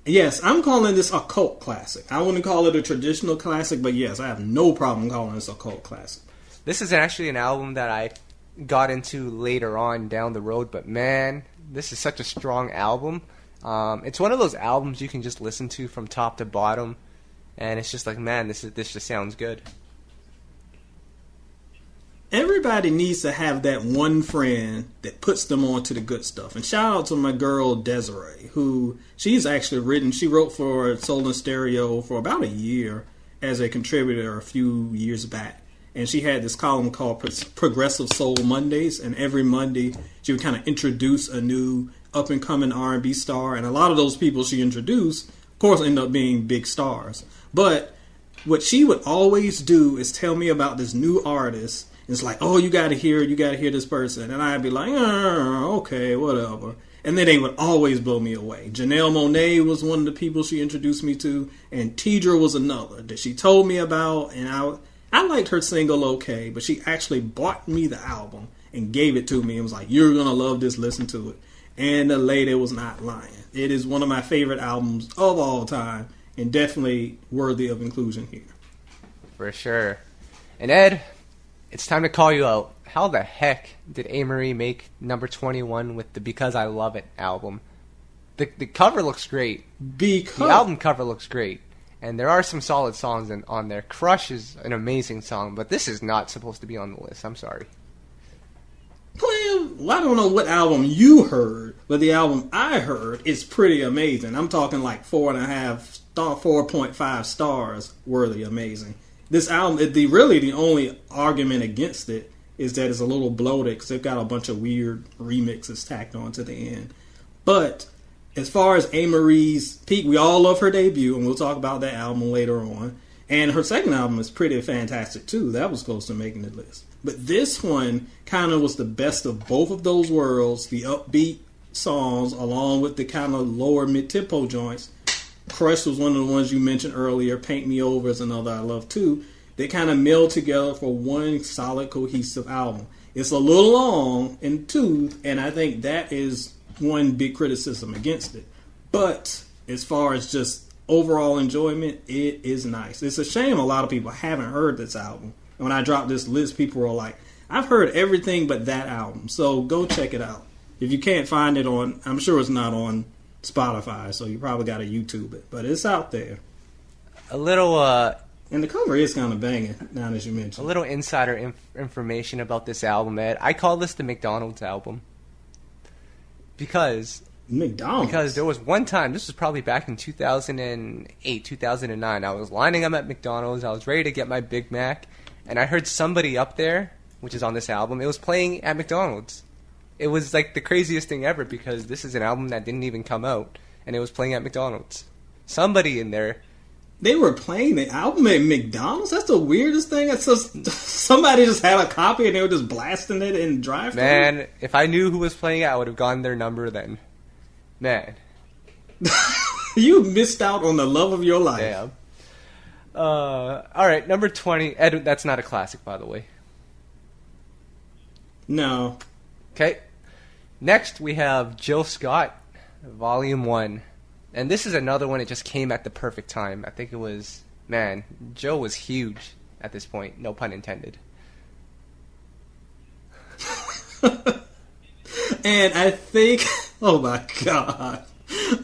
this a cult classic. I wouldn't call it a traditional classic, but yes, I have no problem calling this a cult classic. This is actually an album that I got into later on down the road, but man, this is such a strong album. It's one of those albums you can just listen to from top to bottom, and it's just like, man, this just sounds good. Everybody needs to have that one friend that puts them on to the good stuff. And shout out to my girl Desiree, who she wrote for Soul and Stereo for about a year as a contributor a few years back. And she had this column called Progressive Soul Mondays, and every Monday she would kind of introduce a new up-and-coming R&B star. And a lot of those people she introduced, of course, end up being big stars. But what she would always do is tell me about this new artist. It's like, oh, you gotta hear this person. And I'd be like, okay, whatever. And then they would always blow me away. Janelle Monáe was one of the people she introduced me to, and Tidra was another that she told me about, and I liked her single okay, but she actually bought me the album and gave it to me and was like, you're gonna love this, listen to it. And the lady was not lying. It is one of my favorite albums of all time, and definitely worthy of inclusion here. For sure. And Ed, it's time to call you out. How the heck did A-Marie make number 21 with the Because I Love It album? The cover looks great. The album cover looks great. And there are some solid songs on there. Crush is an amazing song, but this is not supposed to be on the list. I'm sorry. Well, I don't know what album you heard, but the album I heard is pretty amazing. I'm talking like 4.5 stars worthy amazing. This album, the only argument against it is that it's a little bloated because they've got a bunch of weird remixes tacked on to the end. But as far as A-Marie's peak, we all love her debut, and we'll talk about that album later on. And her second album is pretty fantastic too. That was close to making the list. But this one kind of was the best of both of those worlds. The upbeat songs along with the kind of lower mid-tempo joints. Crush was one of the ones you mentioned earlier. Paint Me Over is another I love too. They kind of meld together for one solid cohesive album. It's a little long in tooth, and I think that is one big criticism against it. But as far as just overall enjoyment, it is nice. It's a shame a lot of people haven't heard this album. When I dropped this list, people were like, I've heard everything but that album. So go check it out. If you can't find it on, I'm sure it's not on Spotify, so you probably got to YouTube it. But it's out there. A little... and the cover is kind of banging, now that you mentioned. A little insider information about this album, Ed. I call this the McDonald's album. Because there was one time, this was probably back in 2008, 2009, I was lining up at McDonald's, I was ready to get my Big Mac, and I heard Somebody Up There, which is on this album, it was playing at McDonald's. It was like the craziest thing ever because this is an album that didn't even come out, and it was playing at McDonald's. Somebody in there... They were playing the album at McDonald's? That's the weirdest thing. It's just, somebody just had a copy and they were just blasting it in drive-thru? Man, if I knew who was playing it, I would have gotten their number then. Man. You missed out on the love of your life. Damn. Alright, number 20. Ed, that's not a classic, by the way. No. Okay. Next, we have Jill Scott, Volume 1. And this is another one that just came at the perfect time. I think it was... Man, Jill was huge at this point. No pun intended. And I think... Oh, my God.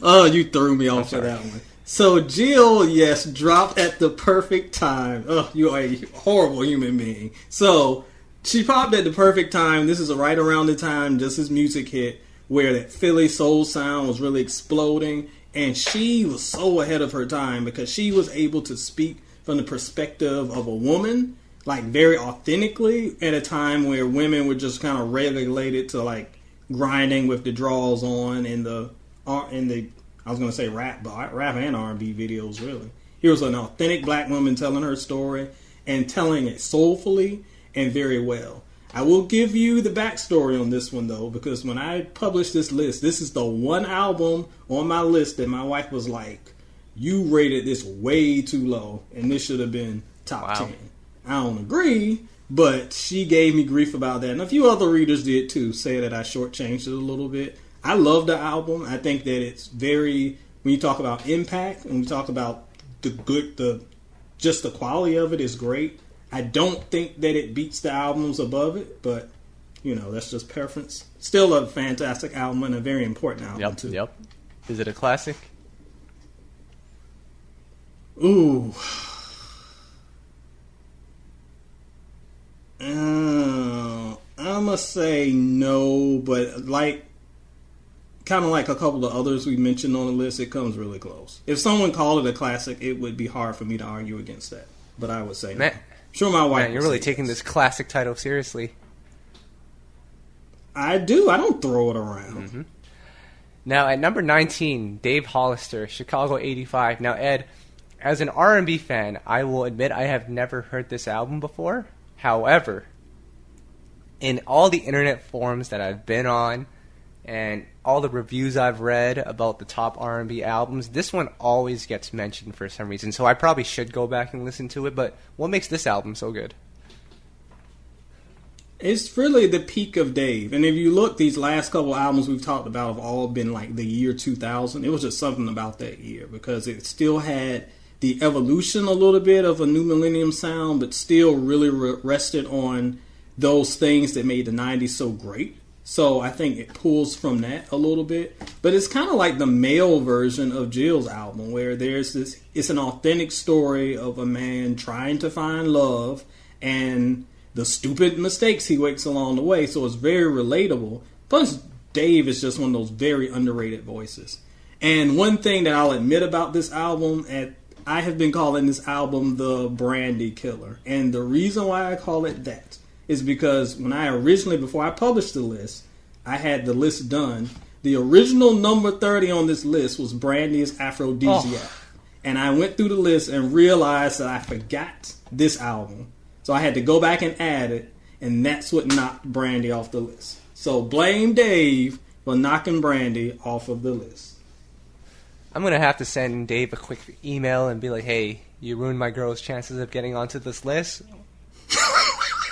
Oh, you threw me off for that one. So, Jill, yes, dropped at the perfect time. Oh, you are a horrible human being. So, she popped at the perfect time. This is right around the time just his music hit, where that Philly soul sound was really exploding. And she was so ahead of her time because she was able to speak from the perspective of a woman, like very authentically, at a time where women were just kind of relegated to like grinding with the draws on and the I was going to say rap and R&B videos, really. Here was an authentic black woman telling her story and telling it soulfully and very well. I will give you the backstory on this one, though, because when I published this list, this is the one album on my list that my wife was like, you rated this way too low, and this should have been top 10. I don't agree, but she gave me grief about that. And a few other readers did, too, say that I shortchanged it a little bit. I love the album. I think that it's very, when you talk about impact, and we talk about just the quality of it is great. I don't think that it beats the albums above it, but, that's just preference. Still a fantastic album and a very important album, too. Yep. Is it a classic? Ooh. I'm going to say no, but kind of like a couple of others we mentioned on the list, it comes really close. If someone called it a classic, it would be hard for me to argue against that. But I would say no. Sure, my wife. Man, you're really taking this classic title seriously. I do. I don't throw it around. Mm-hmm. Now, at number 19, Dave Hollister, Chicago 85. Now, Ed, as an R&B fan, I will admit I have never heard this album before. However, in all the internet forums that I've been on and all the reviews I've read about the top R&B albums, this one always gets mentioned for some reason. So I probably should go back and listen to it, but what makes this album so good? It's really the peak of Dave. And if you look, these last couple albums we've talked about have all been like the year 2000. It was just something about that year because it still had the evolution a little bit of a new millennium sound, but still really rested on those things that made the 90s so great. So I think it pulls from that a little bit. But it's kind of like the male version of Jill's album, where it's an authentic story of a man trying to find love and the stupid mistakes he makes along the way. So it's very relatable. Plus, Dave is just one of those very underrated voices. And one thing that I'll admit about this album, I have been calling this album the Brandy Killer. And the reason why I call it that is because when before I published the list, I had the list done. The original number 30 on this list was Brandy's Aphrodisiac. Oh. And I went through the list and realized that I forgot this album. So I had to go back and add it, and that's what knocked Brandy off the list. So blame Dave for knocking Brandy off of the list. I'm going to have to send Dave a quick email and be like, hey, you ruined my girl's chances of getting onto this list.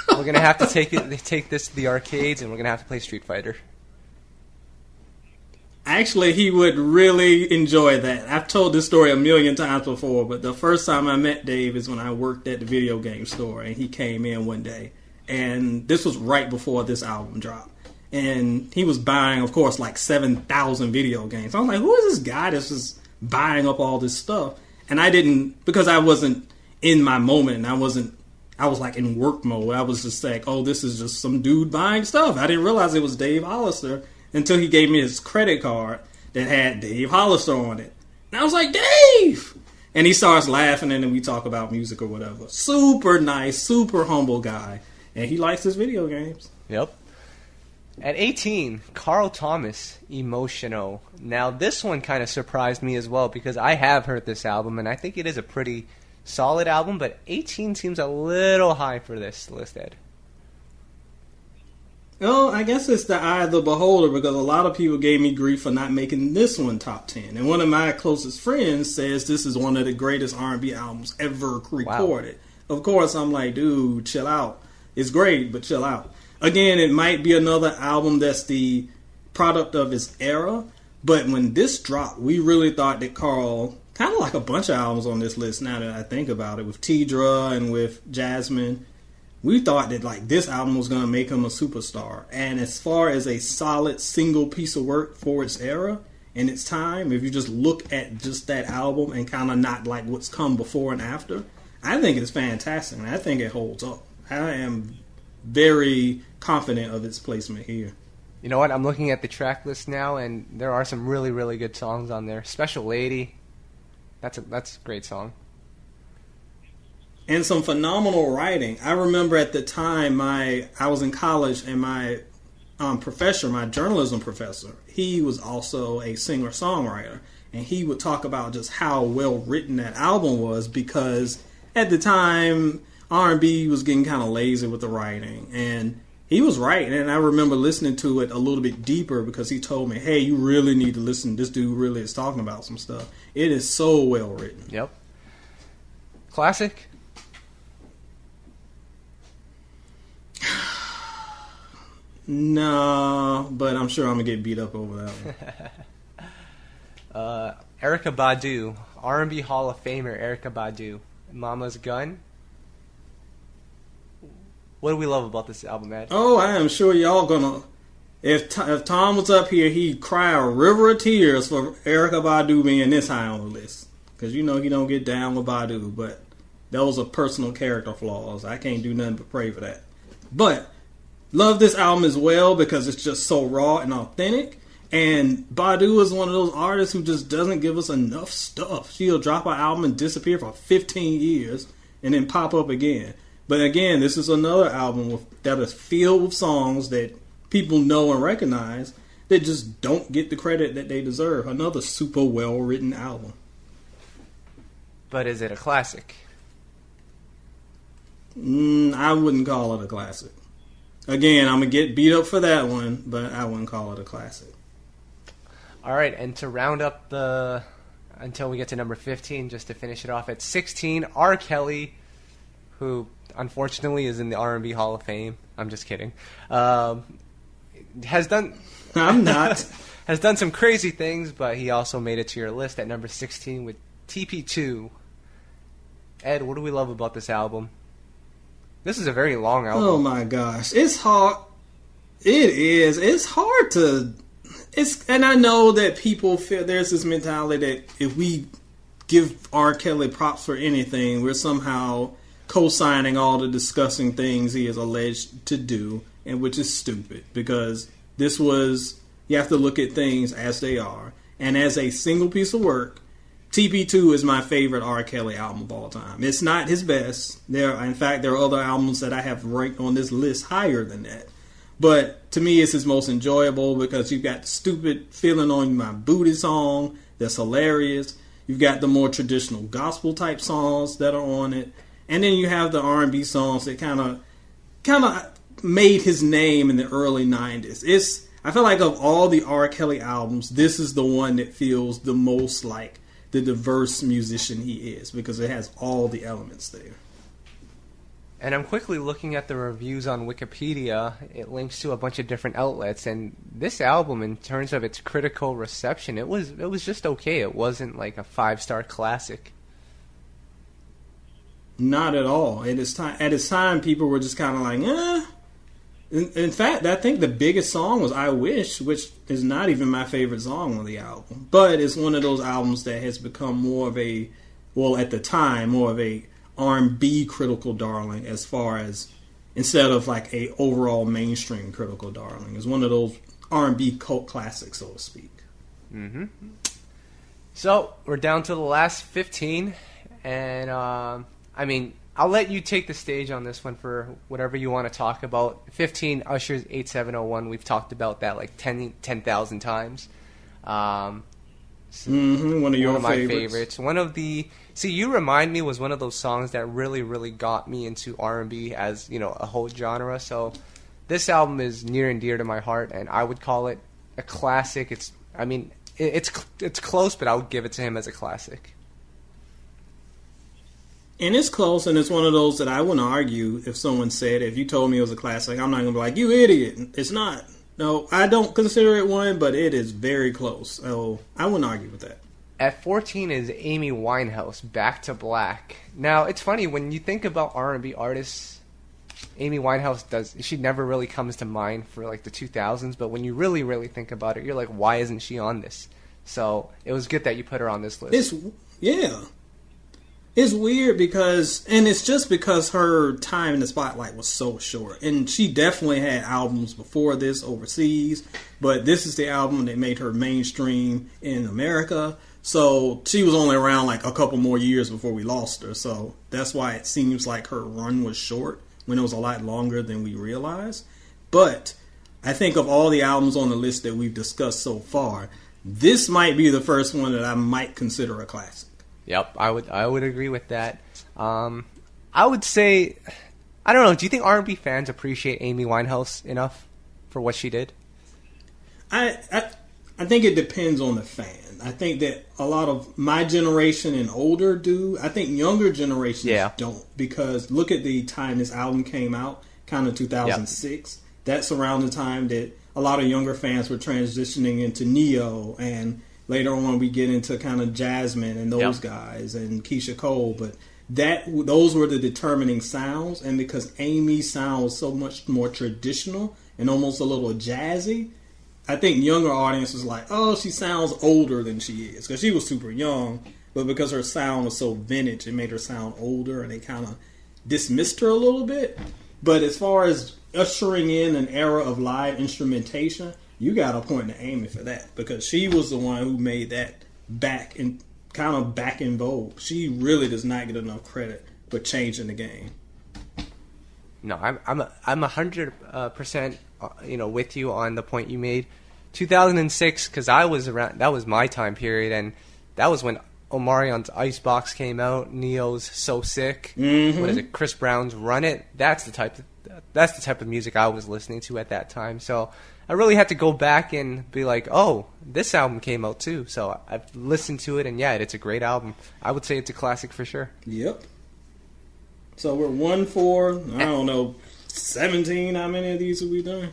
We're going to have to take this to the arcades, and we're going to have to play Street Fighter. Actually, he would really enjoy that. I've told this story a million times before, but the first time I met Dave is when I worked at the video game store, and he came in one day. And this was right before this album dropped. And he was buying, of course, like 7,000 video games. I was like, who is this guy that's just buying up all this stuff? And I didn't, because I wasn't in my moment, and I was like in work mode. I was just like, oh, this is just some dude buying stuff. I didn't realize it was Dave Hollister until he gave me his credit card that had Dave Hollister on it. And I was like, Dave! And he starts laughing, and then we talk about music or whatever. Super nice, super humble guy. And he likes his video games. Yep. At 18, Carl Thomas, Emotional. Now, this one kind of surprised me as well, because I have heard this album, and I think it is a pretty solid album, but 18 seems a little high for this list, Ed. Oh, I guess it's the eye of the beholder, because a lot of people gave me grief for not making this one top 10. And one of my closest friends says this is one of the greatest R&B albums ever recorded. Wow. Of course, I'm like, dude, chill out. It's great, but chill out. Again, it might be another album that's the product of its era, but when this dropped, we really thought that Carl, kind of like a bunch of albums on this list now that I think about it, with Tidra and with Jasmine, we thought that like this album was going to make him a superstar. And as far as a solid single piece of work for its era and its time, if you just look at just that album and kind of not like what's come before and after, I think it's fantastic, and I think it holds up. I am very confident of its placement here. You know what? I'm looking at the track list now, and there are some really, really good songs on there. Special Lady. That's a great song. And some phenomenal writing. I remember at the time I was in college, and my professor, my journalism professor, he was also a singer-songwriter. And he would talk about just how well written that album was, because at the time R&B was getting kind of lazy with the writing, and he was right. And I remember listening to it a little bit deeper because he told me, hey, you really need to listen. This dude really is talking about some stuff. It is so well written. Yep. Classic? No, but I'm sure I'm going to get beat up over that one. Erykah Badu, R&B Hall of Famer Erykah Badu, Mama's Gun. What do we love about this album, Ed? Oh, I am sure y'all gonna. If Tom was up here, he'd cry a river of tears for Erykah Badu being this high on the list. Because you know he don't get down with Badu, but those are personal character flaws. I can't do nothing but pray for that. But love this album as well because it's just so raw and authentic. And Badu is one of those artists who just doesn't give us enough stuff. She'll drop an album and disappear for 15 years and then pop up again. But again, this is another album that is filled with songs that people know and recognize that just don't get the credit that they deserve. Another super well-written album. But is it a classic? I wouldn't call it a classic. Again, I'm going to get beat up for that one, but I wouldn't call it a classic. All right, and to round up until we get to number 15, just to finish it off at 16, R. Kelly, who unfortunately is in the R&B Hall of Fame. I'm just kidding. Has done. I'm not. Has done some crazy things, but he also made it to your list at number 16 with TP2. Ed, what do we love about this album? This is a very long album. Oh my gosh, it's hard. It is. It's hard to. And I know that people feel there's this mentality that if we give R. Kelly props for anything, we're somehow co-signing all the disgusting things he is alleged to do, and which is stupid because this was. You have to look at things as they are, and as a single piece of work, TP2 is my favorite R. Kelly album of all time. It's not his best. In fact, there are other albums that I have ranked on this list higher than that. But to me, it's his most enjoyable because you've got the stupid Feeling on My Booty song that's hilarious. You've got the more traditional gospel type songs that are on it. And then you have the R&B songs that kind of made his name in the early 90s. I feel like of all the R. Kelly albums, this is the one that feels the most like the diverse musician he is because it has all the elements there. And I'm quickly looking at the reviews on Wikipedia. It links to a bunch of different outlets, and this album, in terms of its critical reception, it was just okay. It wasn't like a 5-star classic. Not at all. At its time, people were just kind of like, eh. In fact, I think the biggest song was I Wish, which is not even my favorite song on the album. But it's one of those albums that has become more of a, well, at the time, more of a R&B critical darling as far as, instead of like a overall mainstream critical darling. It's one of those R&B cult classics, so to speak. Mm-hmm. So, we're down to the last 15. And, I mean, I'll let you take the stage on this one for whatever you want to talk about. 15, Usher's 8701. We've talked about that like 10,000 times. One of your my favorites. See, You Remind Me was one of those songs that really, really got me into R&B as, a whole genre. So this album is near and dear to my heart, and I would call it a classic. It's close, but I would give it to him as a classic. And it's close, and it's one of those that I wouldn't argue if someone said, if you told me it was a classic, I'm not going to be like, you idiot. It's not. No, I don't consider it one, but it is very close. So I wouldn't argue with that. At 14 is Amy Winehouse, Back to Black. Now, it's funny, when you think about R&B artists, Amy Winehouse she never really comes to mind for like the 2000s, but when you really, really think about it, you're like, why isn't she on this? So it was good that you put her on this list. It's weird because her time in the spotlight was so short. And she definitely had albums before this overseas, but this is the album that made her mainstream in America. So she was only around like a couple more years before we lost her. So that's why it seems like her run was short when it was a lot longer than we realized. But I think of all the albums on the list that we've discussed so far, this might be the first one that I might consider a classic. Yep, I would agree with that. I would say, I don't know, do you think R&B fans appreciate Amy Winehouse enough for what she did? I think it depends on the fan. I think that a lot of my generation and older do. I think younger generations don't, because look at the time this album came out, kind of 2006. Yep. That's around the time that a lot of younger fans were transitioning into Neo, and later on we get into kind of Jasmine and those guys and Keisha Cole. But those were the determining sounds, and because Amy's sound was so much more traditional and almost a little jazzy, I think younger audience was like, oh, she sounds older than she is. Because she was super young, but because her sound was so vintage, it made her sound older, and they kind of dismissed her a little bit. But as far as ushering in an era of live instrumentation, you got to point to Amy for that. Because she was the one who made that back in vogue. She really does not get enough credit for changing the game. No, I'm 100% with you on the point you made. 2006, because I was around. That was my time period, and that was when Omarion's Icebox came out. Neo's So Sick. Mm-hmm. What is it? Chris Brown's Run It. That's the type of music I was listening to at that time. So I really had to go back and be like, oh, this album came out too. So I've listened to it, and it's a great album. I would say it's a classic for sure. Yep. So we're 1-4, I don't know, 17. How many of these have we done?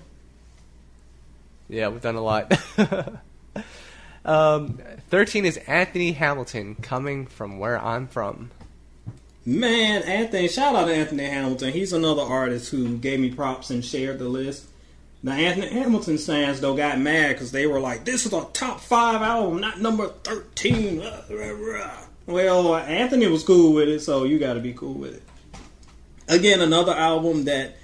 Yeah, we've done a lot. 13 is Anthony Hamilton, Coming From Where I'm From. Man, Anthony, shout out to Anthony Hamilton. He's another artist who gave me props and shared the list. The Anthony Hamilton fans, though, got mad because they were like, this is a top 5 album, not number 13. Well, Anthony was cool with it, so you got to be cool with it. Again, another album that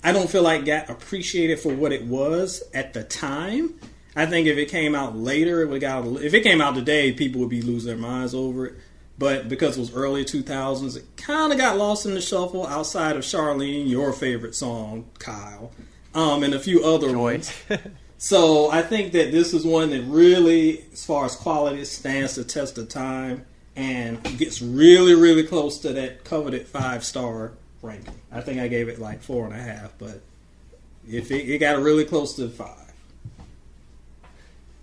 I don't feel like got appreciated for what it was at the time. I think if it came out later, if it came out today, people would be losing their minds over it. But because it was early 2000s, it kind of got lost in the shuffle outside of Charlene, your favorite song, Kyle, and a few other ones. So I think that this is one that really, as far as quality, stands the test of time and gets really, really close to that coveted 5-star ranking. I think I gave it like 4.5, but if it got really close to 5.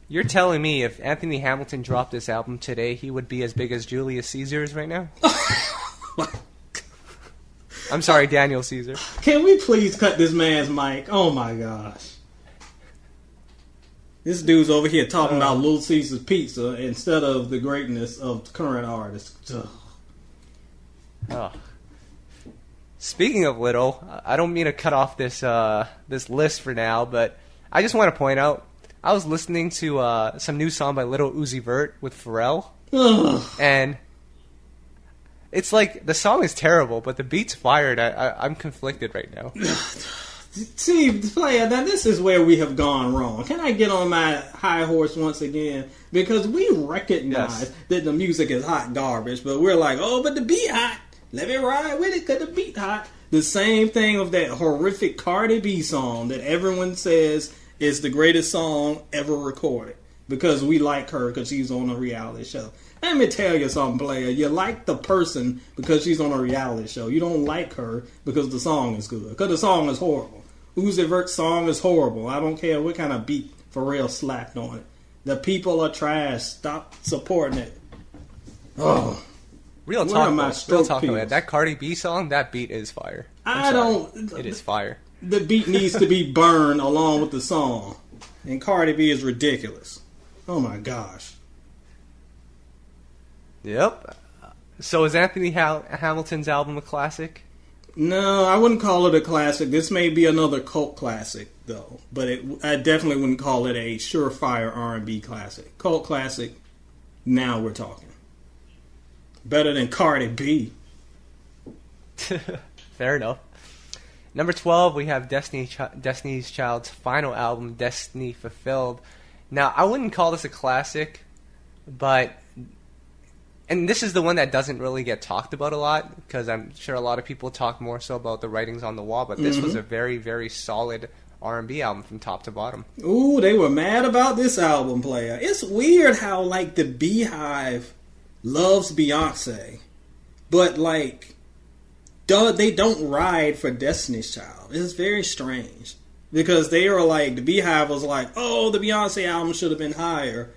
You're telling me if Anthony Hamilton dropped this album today, he would be as big as Julius Caesar is right now? I'm sorry, Daniel Caesar. Can we please cut this man's mic? Oh my gosh. This dude's over here talking about Little Caesar's Pizza instead of the greatness of current artists. Speaking of Little, I don't mean to cut off this list for now, but I just want to point out, I was listening to some new song by Lil Uzi Vert with Pharrell, and it's like the song is terrible, but the beat's fired. I'm conflicted right now. See, player, now this is where we have gone wrong. Can I get on my high horse once again? Because we recognize that the music is hot garbage, but we're like, oh, but the beat hot. Let me ride with it because the beat hot. The same thing of that horrific Cardi B song that everyone says is the greatest song ever recorded because we like her because she's on a reality show. Let me tell you something, player. You like the person because she's on a reality show. You don't like her because the song is good. Because the song is horrible. Uzi Vert's song is horrible. I don't care what kind of beat Pharrell slapped on it. The people are trash. Stop supporting it. Oh. Real talk about that Cardi B song, that beat is fire. It is fire. The beat needs to be burned along with the song. And Cardi B is ridiculous. Oh my gosh. Yep. So is Anthony Hamilton's album a classic? No, I wouldn't call it a classic. This may be another cult classic, though. But I definitely wouldn't call it a surefire R&B classic. Cult classic, now we're talking. Better than Cardi B. Fair enough. Number 12, we have Destiny's Child's final album, Destiny Fulfilled. Now, I wouldn't call this a classic, but... And this is the one that doesn't really get talked about a lot, because I'm sure a lot of people talk more so about the writings on the wall, but this was a very, very solid R&B album from top to bottom. Ooh, they were mad about this album, player. It's weird how, like, the Beehive loves Beyonce, but, like, they don't ride for Destiny's Child. It's very strange, because they are like, the Beehive was like, oh, the Beyonce album should have been higher.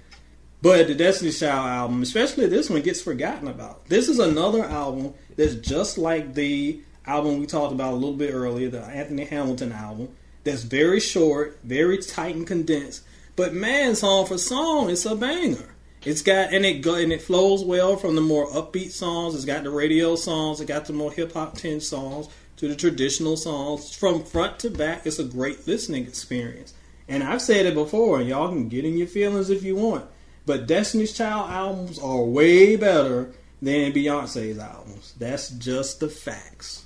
But the Destiny's Child album, especially this one, gets forgotten about. This is another album that's just like the album we talked about a little bit earlier, the Anthony Hamilton album, that's very short, very tight and condensed. But man, song for song, it's a banger. It's got and it flows well from the more upbeat songs. It's got the radio songs. It got the more hip hop tinged songs to the traditional songs. From front to back, it's a great listening experience. And I've said it before, and y'all can get in your feelings if you want. But Destiny's Child albums are way better than Beyonce's albums. That's just the facts.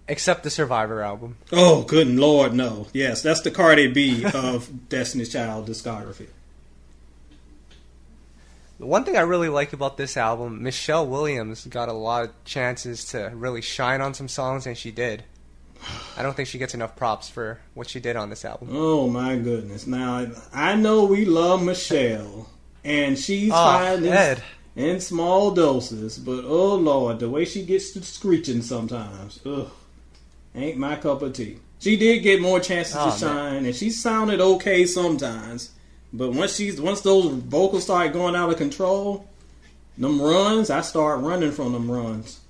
Except the Survivor album. Oh, good Lord, no. Yes, that's the Cardi B of Destiny's Child discography. The one thing I really like about this album, Michelle Williams got a lot of chances to really shine on some songs, and she did. I don't think she gets enough props for what she did on this album. Oh, my goodness. Now, I know we love Michelle, and she's fine in small doses, but oh, Lord, the way she gets to screeching sometimes, ain't my cup of tea. She did get more chances to shine, and she sounded okay sometimes, but once those vocals start going out of control, them runs, I start running from them runs.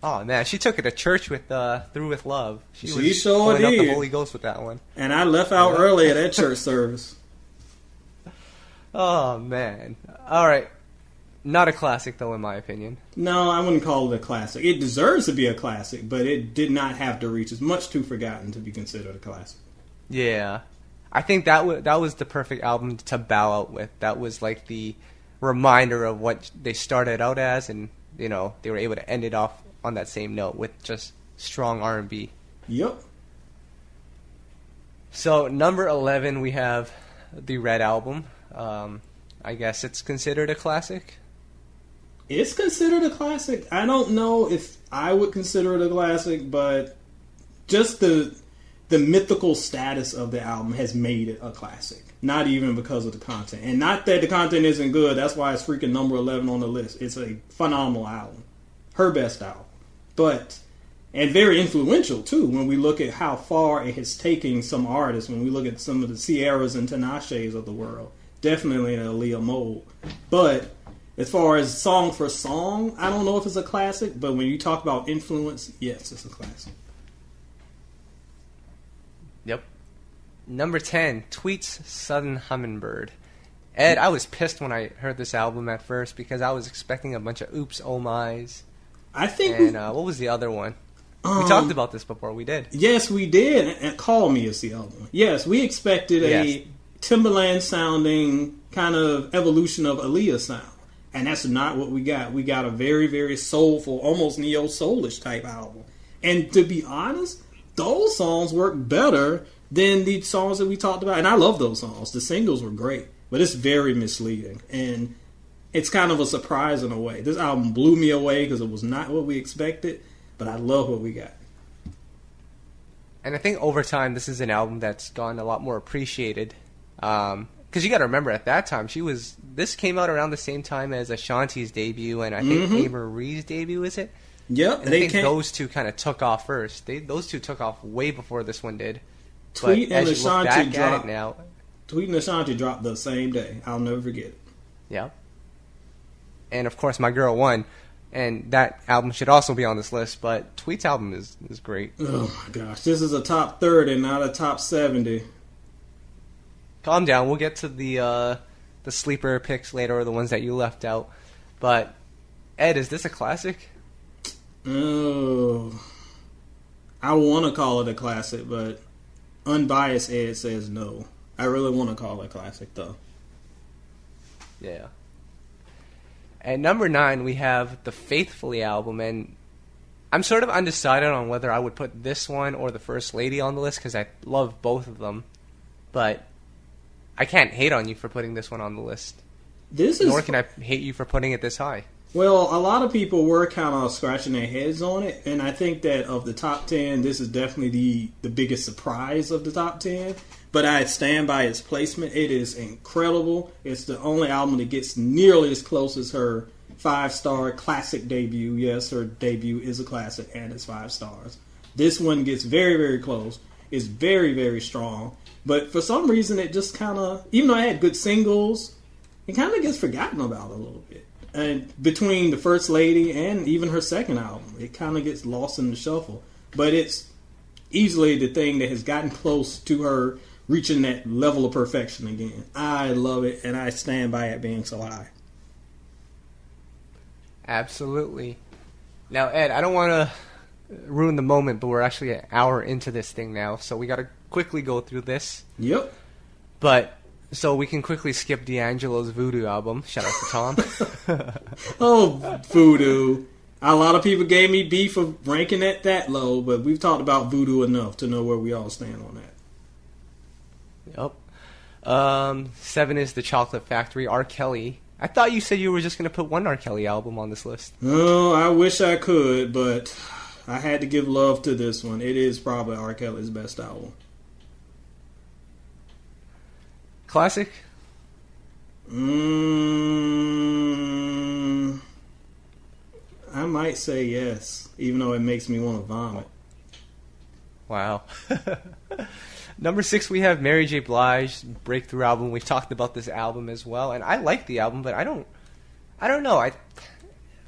Oh man, she took it to church with Through With Love. She sure did. Up the Holy Ghost with that one. And I left out early at that church service. Oh man. All right. Not a classic, though, in my opinion. No, I wouldn't call it a classic. It deserves to be a classic, but it did not have to reach. It's much too forgotten to be considered a classic. Yeah. I think that was the perfect album to bow out with. That was like the reminder of what they started out as, and, you know, they were able to end it off on that same note with just strong R&B. Yep. So, number 11, we have the Red Album. I guess it's considered a classic. It's considered a classic. I don't know if I would consider it a classic, but just the mythical status of the album has made it a classic. Not even because of the content. And not that the content isn't good. That's why it's freaking number 11 on the list. It's a phenomenal album. Her best album. And very influential, too, when we look at how far it has taken some artists. When we look at some of the Sierras and Tinashes of the world. Definitely in a Aaliyah mold. But as far as song for song, I don't know if it's a classic, but when you talk about influence, yes, it's a classic. Yep. Number 10, Tweet's Southern Hummingbird. Ed, I was pissed when I heard this album at first because I was expecting a bunch of Oops, Oh My's. I think. And what was the other one? We talked about this before. We did. Yes, we did. And Call Me is the other one. Yes, we expected a Timberland sounding kind of evolution of Aaliyah sound. And that's not what we got. We got a very, very soulful, almost neo-soulish type album. And to be honest, those songs work better than the songs that we talked about. And I love those songs. The singles were great. But it's very misleading. And it's kind of a surprise in a way. This album blew me away because it was not what we expected. But I love what we got. And I think over time, this is an album that's gone a lot more appreciated. Because you got to remember, at that time, this came out around the same time as Ashanti's debut, and I think Ava Marie's debut, is it? Yep. And I think those two kind of took off first. Those two took off way before this one did. Tweet but and as you look Ashanti back dropped. at it now, Tweet and Ashanti dropped the same day. I'll never forget it. Yeah. And of course, My Girl Won. And that album should also be on this list, but Tweet's album is great. Oh my gosh, this is a top 30, not a top 70. Calm down. We'll get to the sleeper picks later, or the ones that you left out. But Ed, is this a classic? Oh, I want to call it a classic, but unbiased Ed says no. I really want to call it a classic, though. Yeah. At number 9, we have the Faithfully album, and I'm sort of undecided on whether I would put this one or the First Lady on the list because I love both of them. But I can't hate on you for putting this one on the list. Nor can I hate you for putting it this high. Well, a lot of people were kind of scratching their heads on it, and I think that of the top 10, this is definitely the biggest surprise of the top 10. But I stand by its placement. It is incredible. It's the only album that gets nearly as close as her 5-star classic debut. Yes, her debut is a classic, and it's 5 stars. This one gets very, very close. It's very, very strong. But for some reason, it just kind of, even though it had good singles, it kind of gets forgotten about a little bit. And between the First Lady and even her second album, it kind of gets lost in the shuffle. But it's easily the thing that has gotten close to her reaching that level of perfection again. I love it, and I stand by it being so high. Absolutely. Now, Ed, I don't want to ruin the moment, but we're actually an hour into this thing now, so we got to quickly go through this. Yep. But so we can quickly skip D'Angelo's Voodoo album. Shout out to Tom. Oh, Voodoo. A lot of people gave me beef for ranking it that low, but we've talked about Voodoo enough to know where we all stand on that. Yep. 7 is The Chocolate Factory, R. Kelly. I thought you said you were just going to put one R. Kelly album on this list. Oh, I wish I could, but I had to give love to this one. It is probably R. Kelly's best album. Classic? I might say yes, even though it makes me want to vomit. Wow. Number 6, we have Mary J. Blige's breakthrough album. We've talked about this album as well, and I like the album, but I don't know.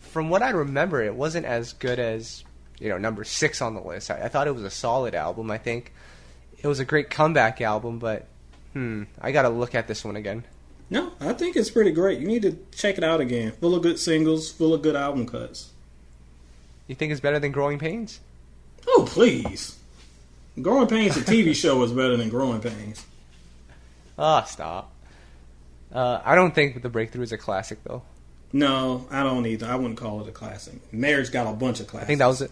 From what I remember, it wasn't as good as number 6 on the list. I thought it was a solid album. I think it was a great comeback album, but I got to look at this one again. No, I think it's pretty great. You need to check it out again. Full of good singles, full of good album cuts. You think it's better than Growing Pains? Oh, please. Growing Pains, the TV show, is better than Growing Pains. Ah, stop. I don't think The Breakthrough is a classic, though. No, I don't either. I wouldn't call it a classic. Marriage got a bunch of classics. I think that was it.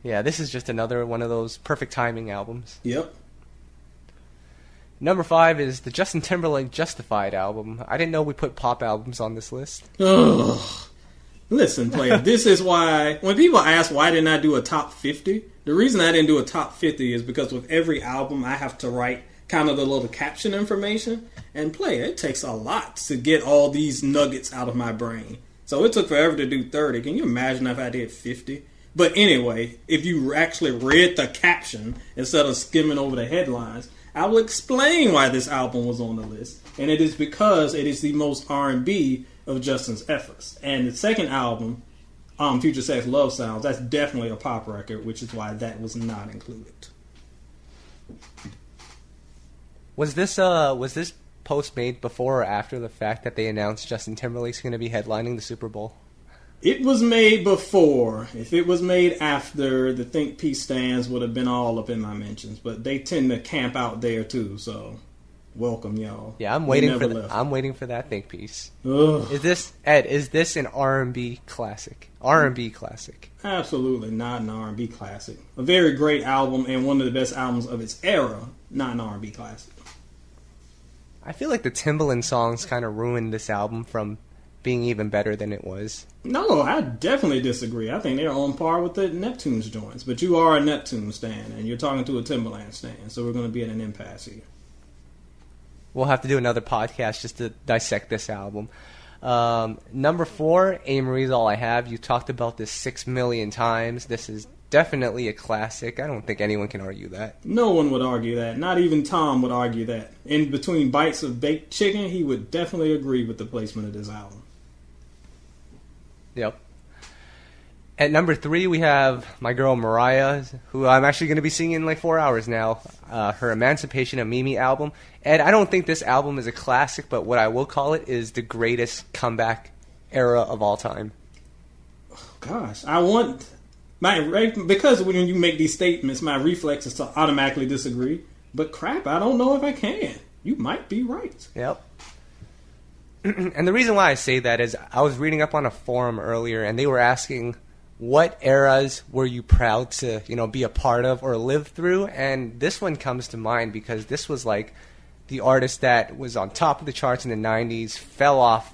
Yeah, this is just another one of those perfect timing albums. Yep. Number 5 is the Justin Timberlake Justified album. I didn't know we put pop albums on this list. Ugh. Listen, player, this is why, when people ask why didn't I do a top 50, the reason I didn't do a top 50 is because with every album I have to write kind of the little caption information. And player, it takes a lot to get all these nuggets out of my brain. So it took forever to do 30. Can you imagine if I did 50? But anyway, if you actually read the caption instead of skimming over the headlines, I will explain why this album was on the list. And it is because it is the most R&B of Justin's efforts. And the second album, Future Sex Love Sounds, that's definitely a pop record, which is why that was not included. Was this post made before or after the fact that they announced Justin Timberlake's going to be headlining the Super Bowl? It was made before. If it was made after, the Think Piece stands would have been all up in my mentions. But they tend to camp out there too, so welcome, y'all. Yeah, I'm waiting for that Think Piece. Ugh. Is this an R&B classic? R&B classic? Absolutely not an R&B classic. A very great album and one of the best albums of its era. Not an R&B classic. I feel like the Timbaland songs kind of ruined this album from being even better than it was. No, I definitely disagree. I think they're on par with the Neptune's joints. But you are a Neptune stan, and you're talking to a Timbaland stan, so we're going to be at an impasse here. We'll have to do another podcast just to dissect this album. Number 4, A. Marie's All I Have. You talked about this 6 million times. This is definitely a classic. I don't think anyone can argue that. No one would argue that. Not even Tom would argue that. In between bites of baked chicken, he would definitely agree with the placement of this album. Yep. At number 3, we have my girl Mariah, who I'm actually going to be singing in like 4 hours now. Her Emancipation of Mimi album. And I don't think this album is a classic, but what I will call it is the greatest comeback era of all time. Oh, gosh, because when you make these statements, my reflex is to automatically disagree. But crap, I don't know if I can. You might be right. Yep. And the reason why I say that is I was reading up on a forum earlier, and they were asking what eras were you proud to, be a part of or live through, and this one comes to mind because this was like the artist that was on top of the charts in the 90s, fell off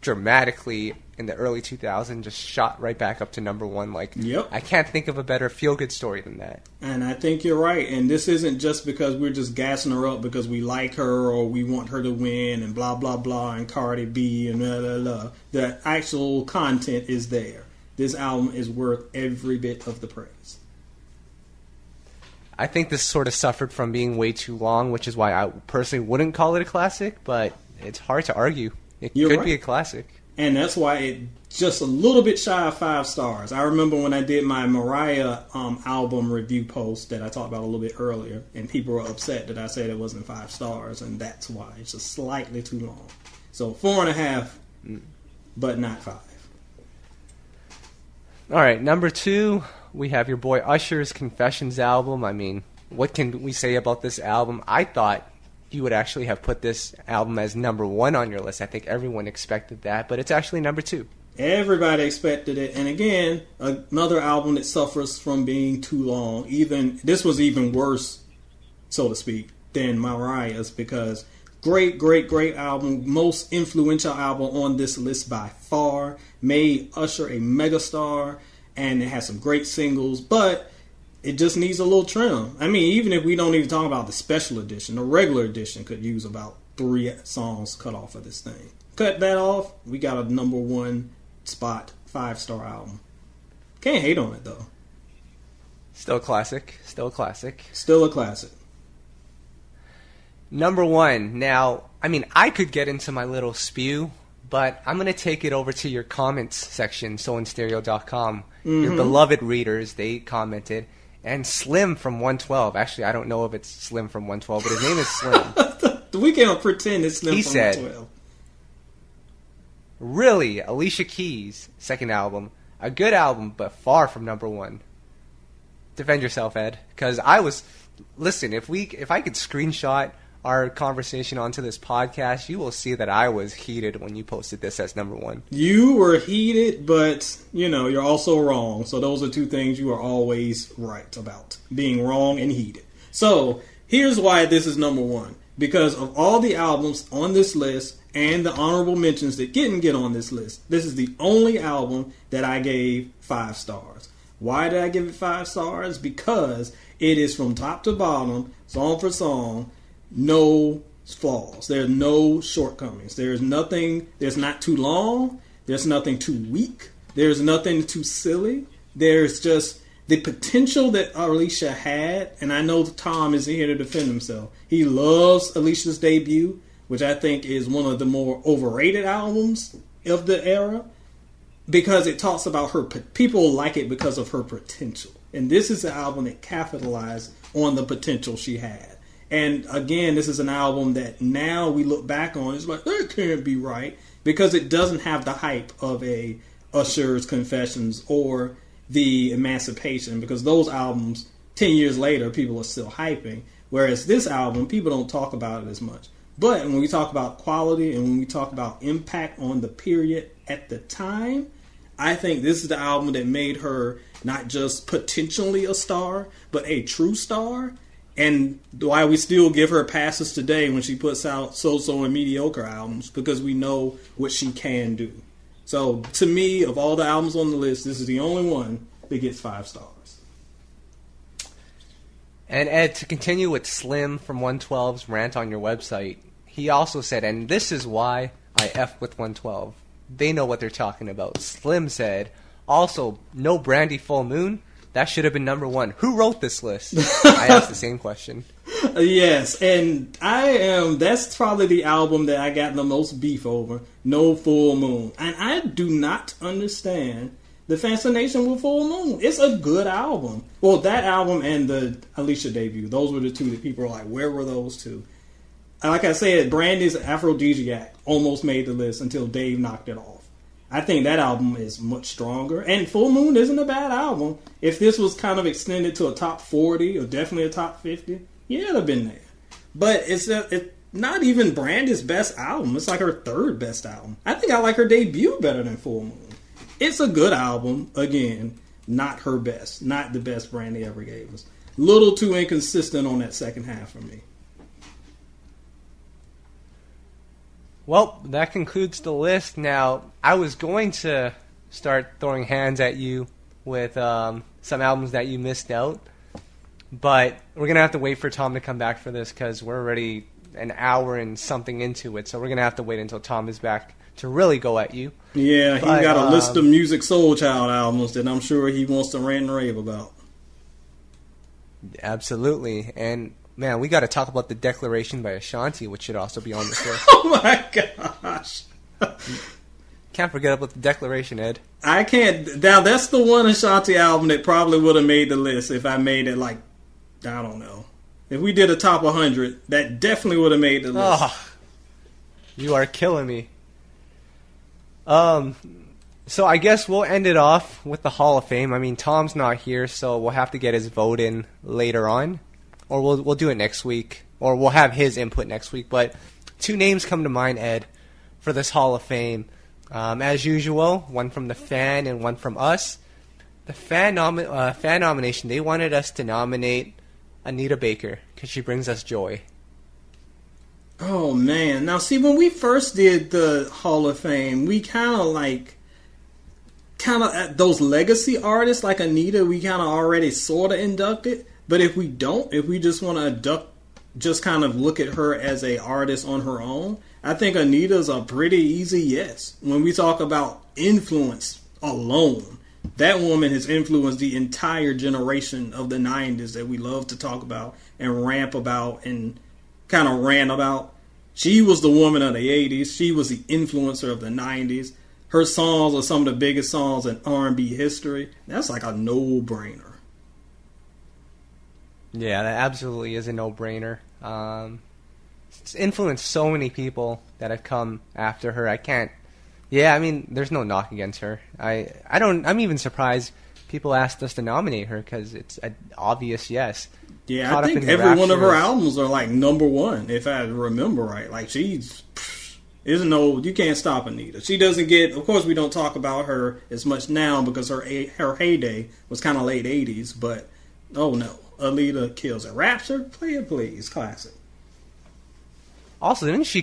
dramatically in the early 2000s, just shot right back up to number 1. Yep. I can't think of a better feel-good story than that. And I think you're right. And this isn't just because we're just gassing her up because we like her or we want her to win and blah, blah, blah, and Cardi B and blah, blah, blah. The actual content is there. This album is worth every bit of the praise. I think this sort of suffered from being way too long, which is why I personally wouldn't call it a classic, but it's hard to argue. It could be a classic. And that's why it's just a little bit shy of 5 stars. I remember when I did my Mariah album review post that I talked about a little bit earlier, and people were upset that I said it wasn't 5 stars, and that's why. It's just slightly too long. So 4.5, but not 5. All right, number 2, we have your boy Usher's Confessions album. I mean, what can we say about this album? I thought you would actually have put this album as number 1 on your list. I think everyone expected that, but it's actually number 2. Everybody expected it. And again, another album that suffers from being too long. This was even worse, so to speak, than Mariah's because great, great, great album. Most influential album on this list by far. Made Usher a megastar. And it has some great singles, but it just needs a little trim. I mean, even if we don't even talk about the special edition, the regular edition could use about 3 songs cut off of this thing. Cut that off, we got a number 1 spot, 5-star album. Can't hate on it, though. Still a classic. Still a classic. Still a classic. Number 1. Now, I mean, I could get into my little spew, but I'm going to take it over to your comments section, soulandstereo.com. Your beloved readers, they commented. And Slim from 112. Actually, I don't know if it's Slim from 112, but his name is Slim. We can't pretend it's Slim He from said, 12. Really, Alicia Keys' second album, a good album, but far from number one. Defend yourself, Ed, because I was. Listen, if I could screenshot our conversation onto this podcast, you will see that I was heated when you posted this as number one. You were heated, but you're also wrong. So those are two things you are always right about: being wrong and heated. So here's why this is number one: because of all the albums on this list and the honorable mentions that didn't get on this list, this is the only album that I gave 5 stars. Why did I give it 5 stars? Because it is from top to bottom, song for song, no flaws. There are no shortcomings. There's nothing, there's not too long, there's nothing too weak, there's nothing too silly. There's just the potential that Alicia had, and I know Tom is here to defend himself. He loves Alicia's debut, which I think is one of the more overrated albums of the era, because it talks about her. People like it because of her potential. And this is an album that capitalized on the potential she had. And again, this is an album that now we look back on, it's like, that can't be right, because it doesn't have the hype of a Usher's Confessions or the Emancipation, because those albums, 10 years later, people are still hyping. Whereas this album, people don't talk about it as much. But when we talk about quality and when we talk about impact on the period at the time, I think this is the album that made her not just potentially a star, but a true star. And why we still give her passes today when she puts out so-so and mediocre albums, because we know what she can do. So, to me, of all the albums on the list, this is the only one that gets 5 stars. And Ed, to continue with Slim from 112's rant on your website, he also said, and this is why I F with 112. They know what they're talking about. Slim said, also, no Brandy Full Moon. That should have been number one. Who wrote this list? I asked the same question. Yes, and that's probably the album that I got the most beef over. No Full Moon. And I do not understand the fascination with Full Moon. It's a good album. Well, that album and the Alicia debut, those were the two that people are like, where were those two? And like I said, Brandy's Aphrodisiac almost made the list until Dave knocked it off. I think that album is much stronger. And Full Moon isn't a bad album. If this was kind of extended to a top 40 or definitely a top 50, yeah, it'd have been there. But it's not even Brandy's best album. It's like her third best album. I think I like her debut better than Full Moon. It's a good album. Again, not her best. Not the best Brandy ever gave us. Little too inconsistent on that second half for me. Well, that concludes the list. Now, I was going to start throwing hands at you with some albums that you missed out, but we're going to have to wait for Tom to come back for this because we're already an hour and something into it, so we're going to have to wait until Tom is back to really go at you. Yeah, he got a list of Musiq Soulchild albums that I'm sure he wants to rant and rave about. Absolutely, and man, we got to talk about the Declaration by Ashanti, which should also be on this list. Oh my gosh. Can't forget about the Declaration, Ed. I can't. Now, that's the one Ashanti album that probably would have made the list if I made it like, I don't know. If we did a top 100, that definitely would have made the list. Oh, you are killing me. So I guess we'll end it off with the Hall of Fame. I mean, Tom's not here, so we'll have to get his vote in later on. Or we'll do it next week. Or we'll have his input next week. But 2 names come to mind, Ed, for this Hall of Fame. As usual, one from the fan and one from us. The fan nomination, they wanted us to nominate Anita Baker because she brings us joy. Oh, man. Now, see, when we first did the Hall of Fame, we kind of those legacy artists like Anita, we kind of already sort of inducted. But if we don't, if we just want to induct, just kind of look at her as a artist on her own, I think Anita's a pretty easy yes. When we talk about influence alone, that woman has influenced the entire generation of the 90s that we love to talk about and ramp about and kind of rant about. She was the woman of the 80s. She was the influencer of the 90s. Her songs are some of the biggest songs in R&B history. That's like a no-brainer. Yeah, that absolutely is a no-brainer. It's influenced so many people that have come after her. I can't. Yeah, I mean, there's no knock against her. I'm even surprised people asked us to nominate her because it's an obvious yes. Yeah, Caught I up think in every one of her Raptures. albums are like number one, if I remember right. Like you can't stop Anita. She doesn't get, of course we don't talk about her as much now because her heyday was kind of late 80s, but oh no, Anita kills it. Rapture, play it please, classic. Also, didn't she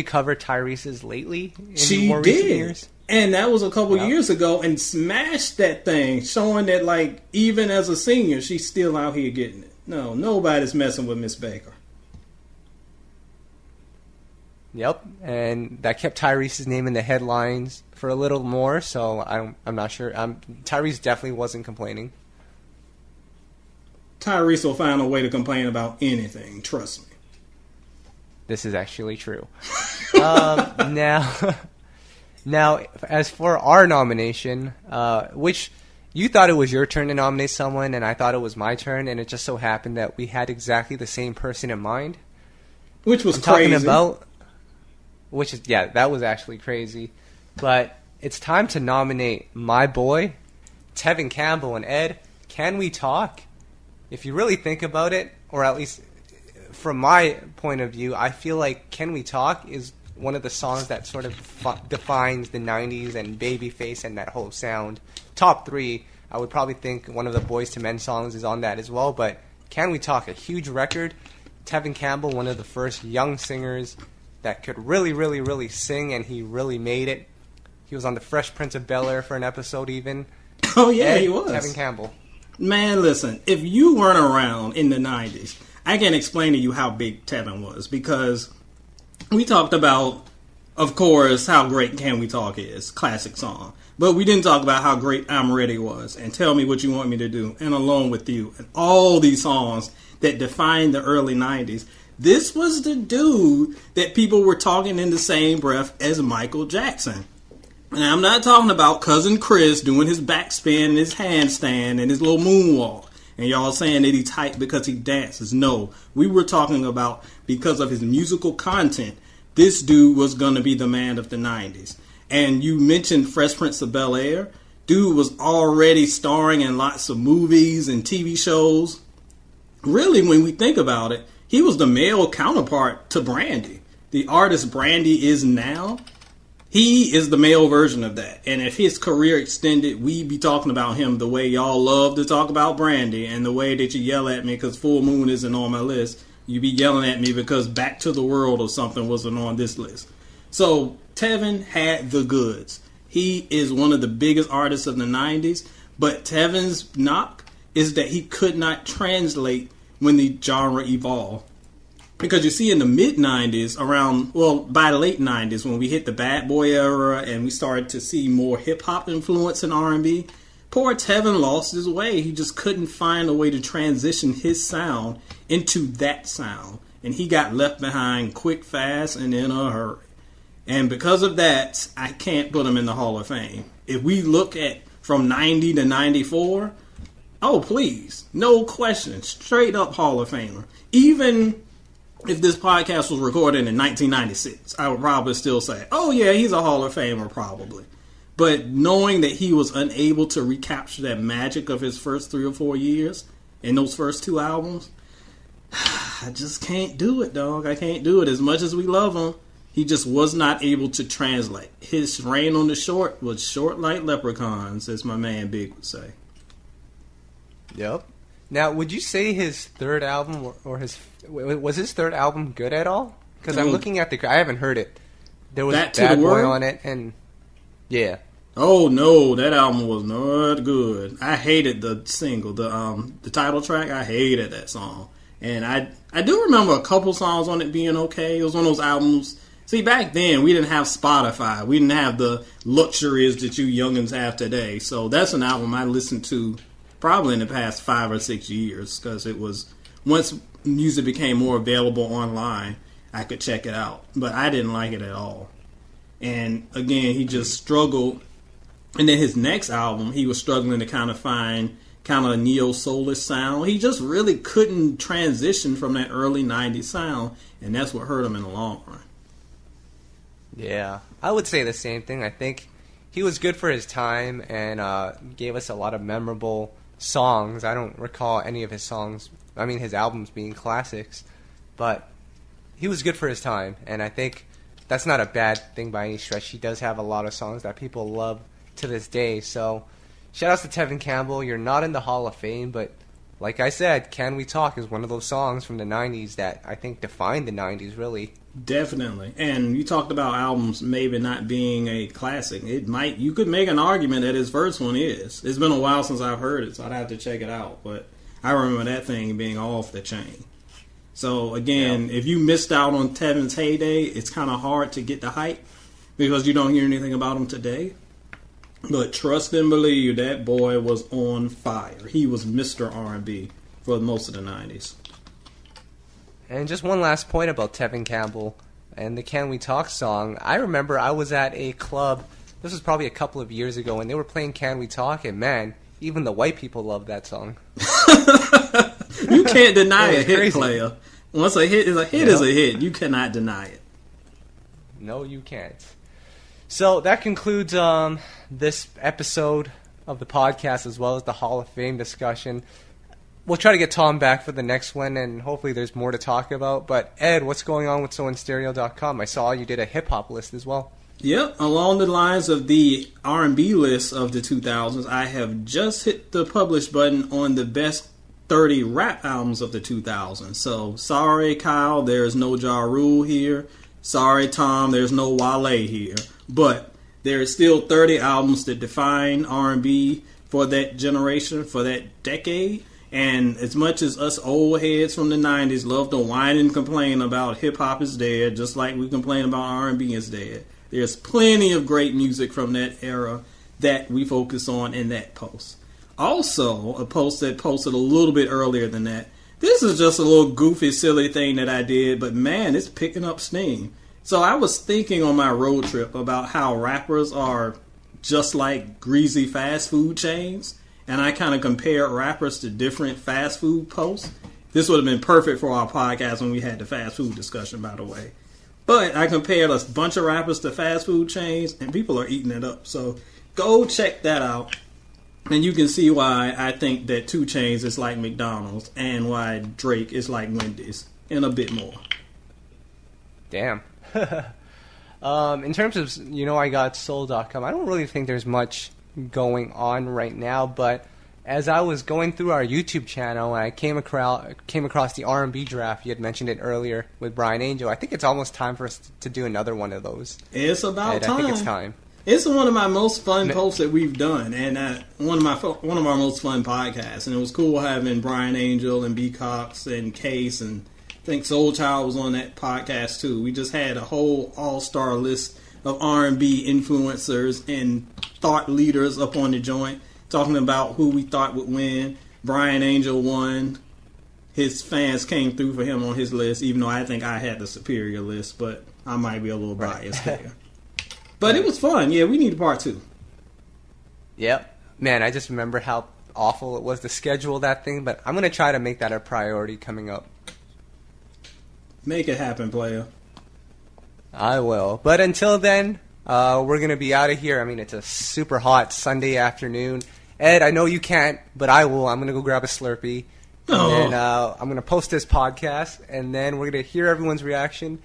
cover Tyrese's Lately in She more recent did. years? And that was a couple Yep. years ago and smashed that thing, showing that like even as a senior, she's still out here getting it. No, nobody's messing with Miss Baker. Yep, and that kept Tyrese's name in the headlines for a little more. So I'm not sure. Tyrese definitely wasn't complaining. Tyrese will find a way to complain about anything, trust me. This is actually true. Now, as for our nomination, which you thought it was your turn to nominate someone, and I thought it was my turn, and it just so happened that we had exactly the same person in mind. Which was I'm crazy. talking about, that was actually crazy. But it's time to nominate my boy, Tevin Campbell. And Ed, can we talk? If you really think about it, or at least from my point of view, I feel like Can We Talk is one of the songs that sort of defines the 90s and Babyface and that whole sound. Top 3, I would probably think one of the Boyz II Men songs is on that as well, but Can We Talk, a huge record. Tevin Campbell, one of the first young singers that could really, really, really sing, and he really made it. He was on The Fresh Prince of Bel-Air for an episode even. Oh yeah, Ed, he was. Tevin Campbell. Man, listen, if you weren't around in the 90s, I can't explain to you how big Tevin was, because we talked about, of course, how great Can We Talk is, classic song. But we didn't talk about how great I'm Ready was, and Tell Me What You Want Me to Do, and Alone With You, and all these songs that defined the early 90s. This was the dude that people were talking in the same breath as Michael Jackson. And I'm not talking about Cousin Chris doing his backspin and his handstand and his little moonwalk. And y'all saying that he's hyped because he dances. No, we were talking about because of his musical content, this dude was going to be the man of the 90s. And you mentioned Fresh Prince of Bel-Air. Dude was already starring in lots of movies and TV shows. Really, when we think about it, he was the male counterpart to Brandy. The artist Brandy is now. He is the male version of that. And if his career extended, we'd be talking about him the way y'all love to talk about Brandy, and the way that you yell at me because Full Moon isn't on my list. You'd be yelling at me because Back to the World or something wasn't on this list. So Tevin had the goods. He is one of the biggest artists of the 90s, but Tevin's knock is that he could not translate when the genre evolved. Because you see in the mid-90s, by the late 90s, when we hit the Bad Boy era and we started to see more hip-hop influence in R&B, poor Tevin lost his way. He just couldn't find a way to transition his sound into that sound. And he got left behind quick, fast, and in a hurry. And because of that, I can't put him in the Hall of Fame. If we look at from 90 to 94, oh, please, no question, straight up Hall of Famer. Even if this podcast was recorded in 1996, I would probably still say, oh yeah, he's a Hall of Famer probably. But knowing that he was unable to recapture that magic of his first 3 or 4 years in those first 2 albums, I just can't do it, dog. I can't do it. As much as we love him, he just was not able to translate. His reign on the short was short like leprechauns, as my man Big would say. Yep. Now, would you say his third album was his third album good at all? Because I'm looking at I haven't heard it. There was Bad Boy on it, and yeah. Oh no, that album was not good. I hated the single, the title track. I hated that song, and I do remember a couple songs on it being okay. It was one of those albums. See, back then we didn't have Spotify. We didn't have the luxuries that you youngins have today. So that's an album I listened to probably in the past 5 or 6 years, because it was, once music became more available online, I could check it out. But I didn't like it at all. And again, he just struggled. And then his next album, he was struggling to kind of find kind of neo-soulish sound. He just really couldn't transition from that early 90s sound, and that's what hurt him in the long run. Yeah, I would say the same thing. I think he was good for his time and gave us a lot of memorable songs. I don't recall any of his songs, his albums being classics, but he was good for his time, and I think that's not a bad thing by any stretch. He does have a lot of songs that people love to this day, so shout outs to Tevin Campbell. You're not in the Hall of Fame, but like I said, Can We Talk is one of those songs from the 90s that I think defined the 90s, really. Definitely. And you talked about albums maybe not being a classic. You could make an argument that his first one is. It's been a while since I've heard it, so I'd have to check it out. But I remember that thing being off the chain. So, again, If you missed out on Tevin's heyday, it's kind of hard to get the hype because you don't hear anything about him today. But trust and believe, that boy was on fire. He was Mr. R&B for most of the 90s. And just one last point about Tevin Campbell and the Can We Talk song. I remember I was at a club, this was probably a couple of years ago, and they were playing Can We Talk, and man, even the white people loved that song. You can't deny a hit, player. Once a hit is a hit is a hit. You cannot deny it. No, you can't. So that concludes this episode of the podcast as well as the Hall of Fame discussion. We'll try to get Tom back for the next one, and hopefully there's more to talk about. But Ed, what's going on with SoInStereo.com? I saw you did a hip-hop list as well. Yep, along the lines of the R&B list of the 2000s, I have just hit the publish button on the best 30 rap albums of the 2000s. So, sorry, Kyle, there's no Ja Rule here. Sorry, Tom, there's no Wale here. But there's still 30 albums that define R&B for that generation, for that decade. And as much as us old heads from the 90s love to whine and complain about hip-hop is dead, just like we complain about R&B is dead, there's plenty of great music from that era that we focus on in that post. Also, a post that posted a little bit earlier than that. This is just a little goofy, silly thing that I did, but man, it's picking up steam. So I was thinking on my road trip about how rappers are just like greasy fast food chains. And I kind of compared rappers to different fast food posts. This would have been perfect for our podcast when we had the fast food discussion, by the way. But I compared a bunch of rappers to fast food chains, and people are eating it up. So go check that out. And you can see why I think that 2 Chainz is like McDonald's and why Drake is like Wendy's, and a bit more. Damn. In terms of, YouKnowIGotSoul.com, I don't really think there's much going on right now, but as I was going through our YouTube channel and I came across the R&B draft, you had mentioned it earlier with Brian Angel. I think it's almost time for us to do another one of those. It's about time. I think it's time. It's one of my most fun posts that we've done, and one of our most fun podcasts. And it was cool having Brian Angel and B. Cox and Case, and I think Soulchild was on that podcast too. We just had a whole all-star list of R&B influencers and thought leaders up on the joint, talking about who we thought would win. Brian Angel won. His fans came through for him on his list, even though I think I had the superior list, but I might be a little biased there. But it was fun. Yeah, we need a part 2. Yep. Man, I just remember how awful it was to schedule that thing, but I'm going to try to make that a priority coming up. Make it happen, player. I will. But until then, we're going to be out of here. I mean, it's a super hot Sunday afternoon. Ed, I know you can't, but I will. I'm going to go grab a Slurpee. And then I'm going to post this podcast, and then we're going to hear everyone's reaction,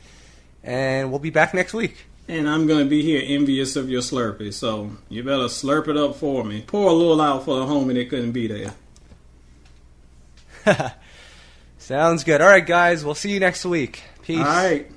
and we'll be back next week. And I'm going to be here envious of your Slurpee, so you better slurp it up for me. Pour a little out for the homie that couldn't be there. Sounds good. All right, guys. We'll see you next week. Peace. All right.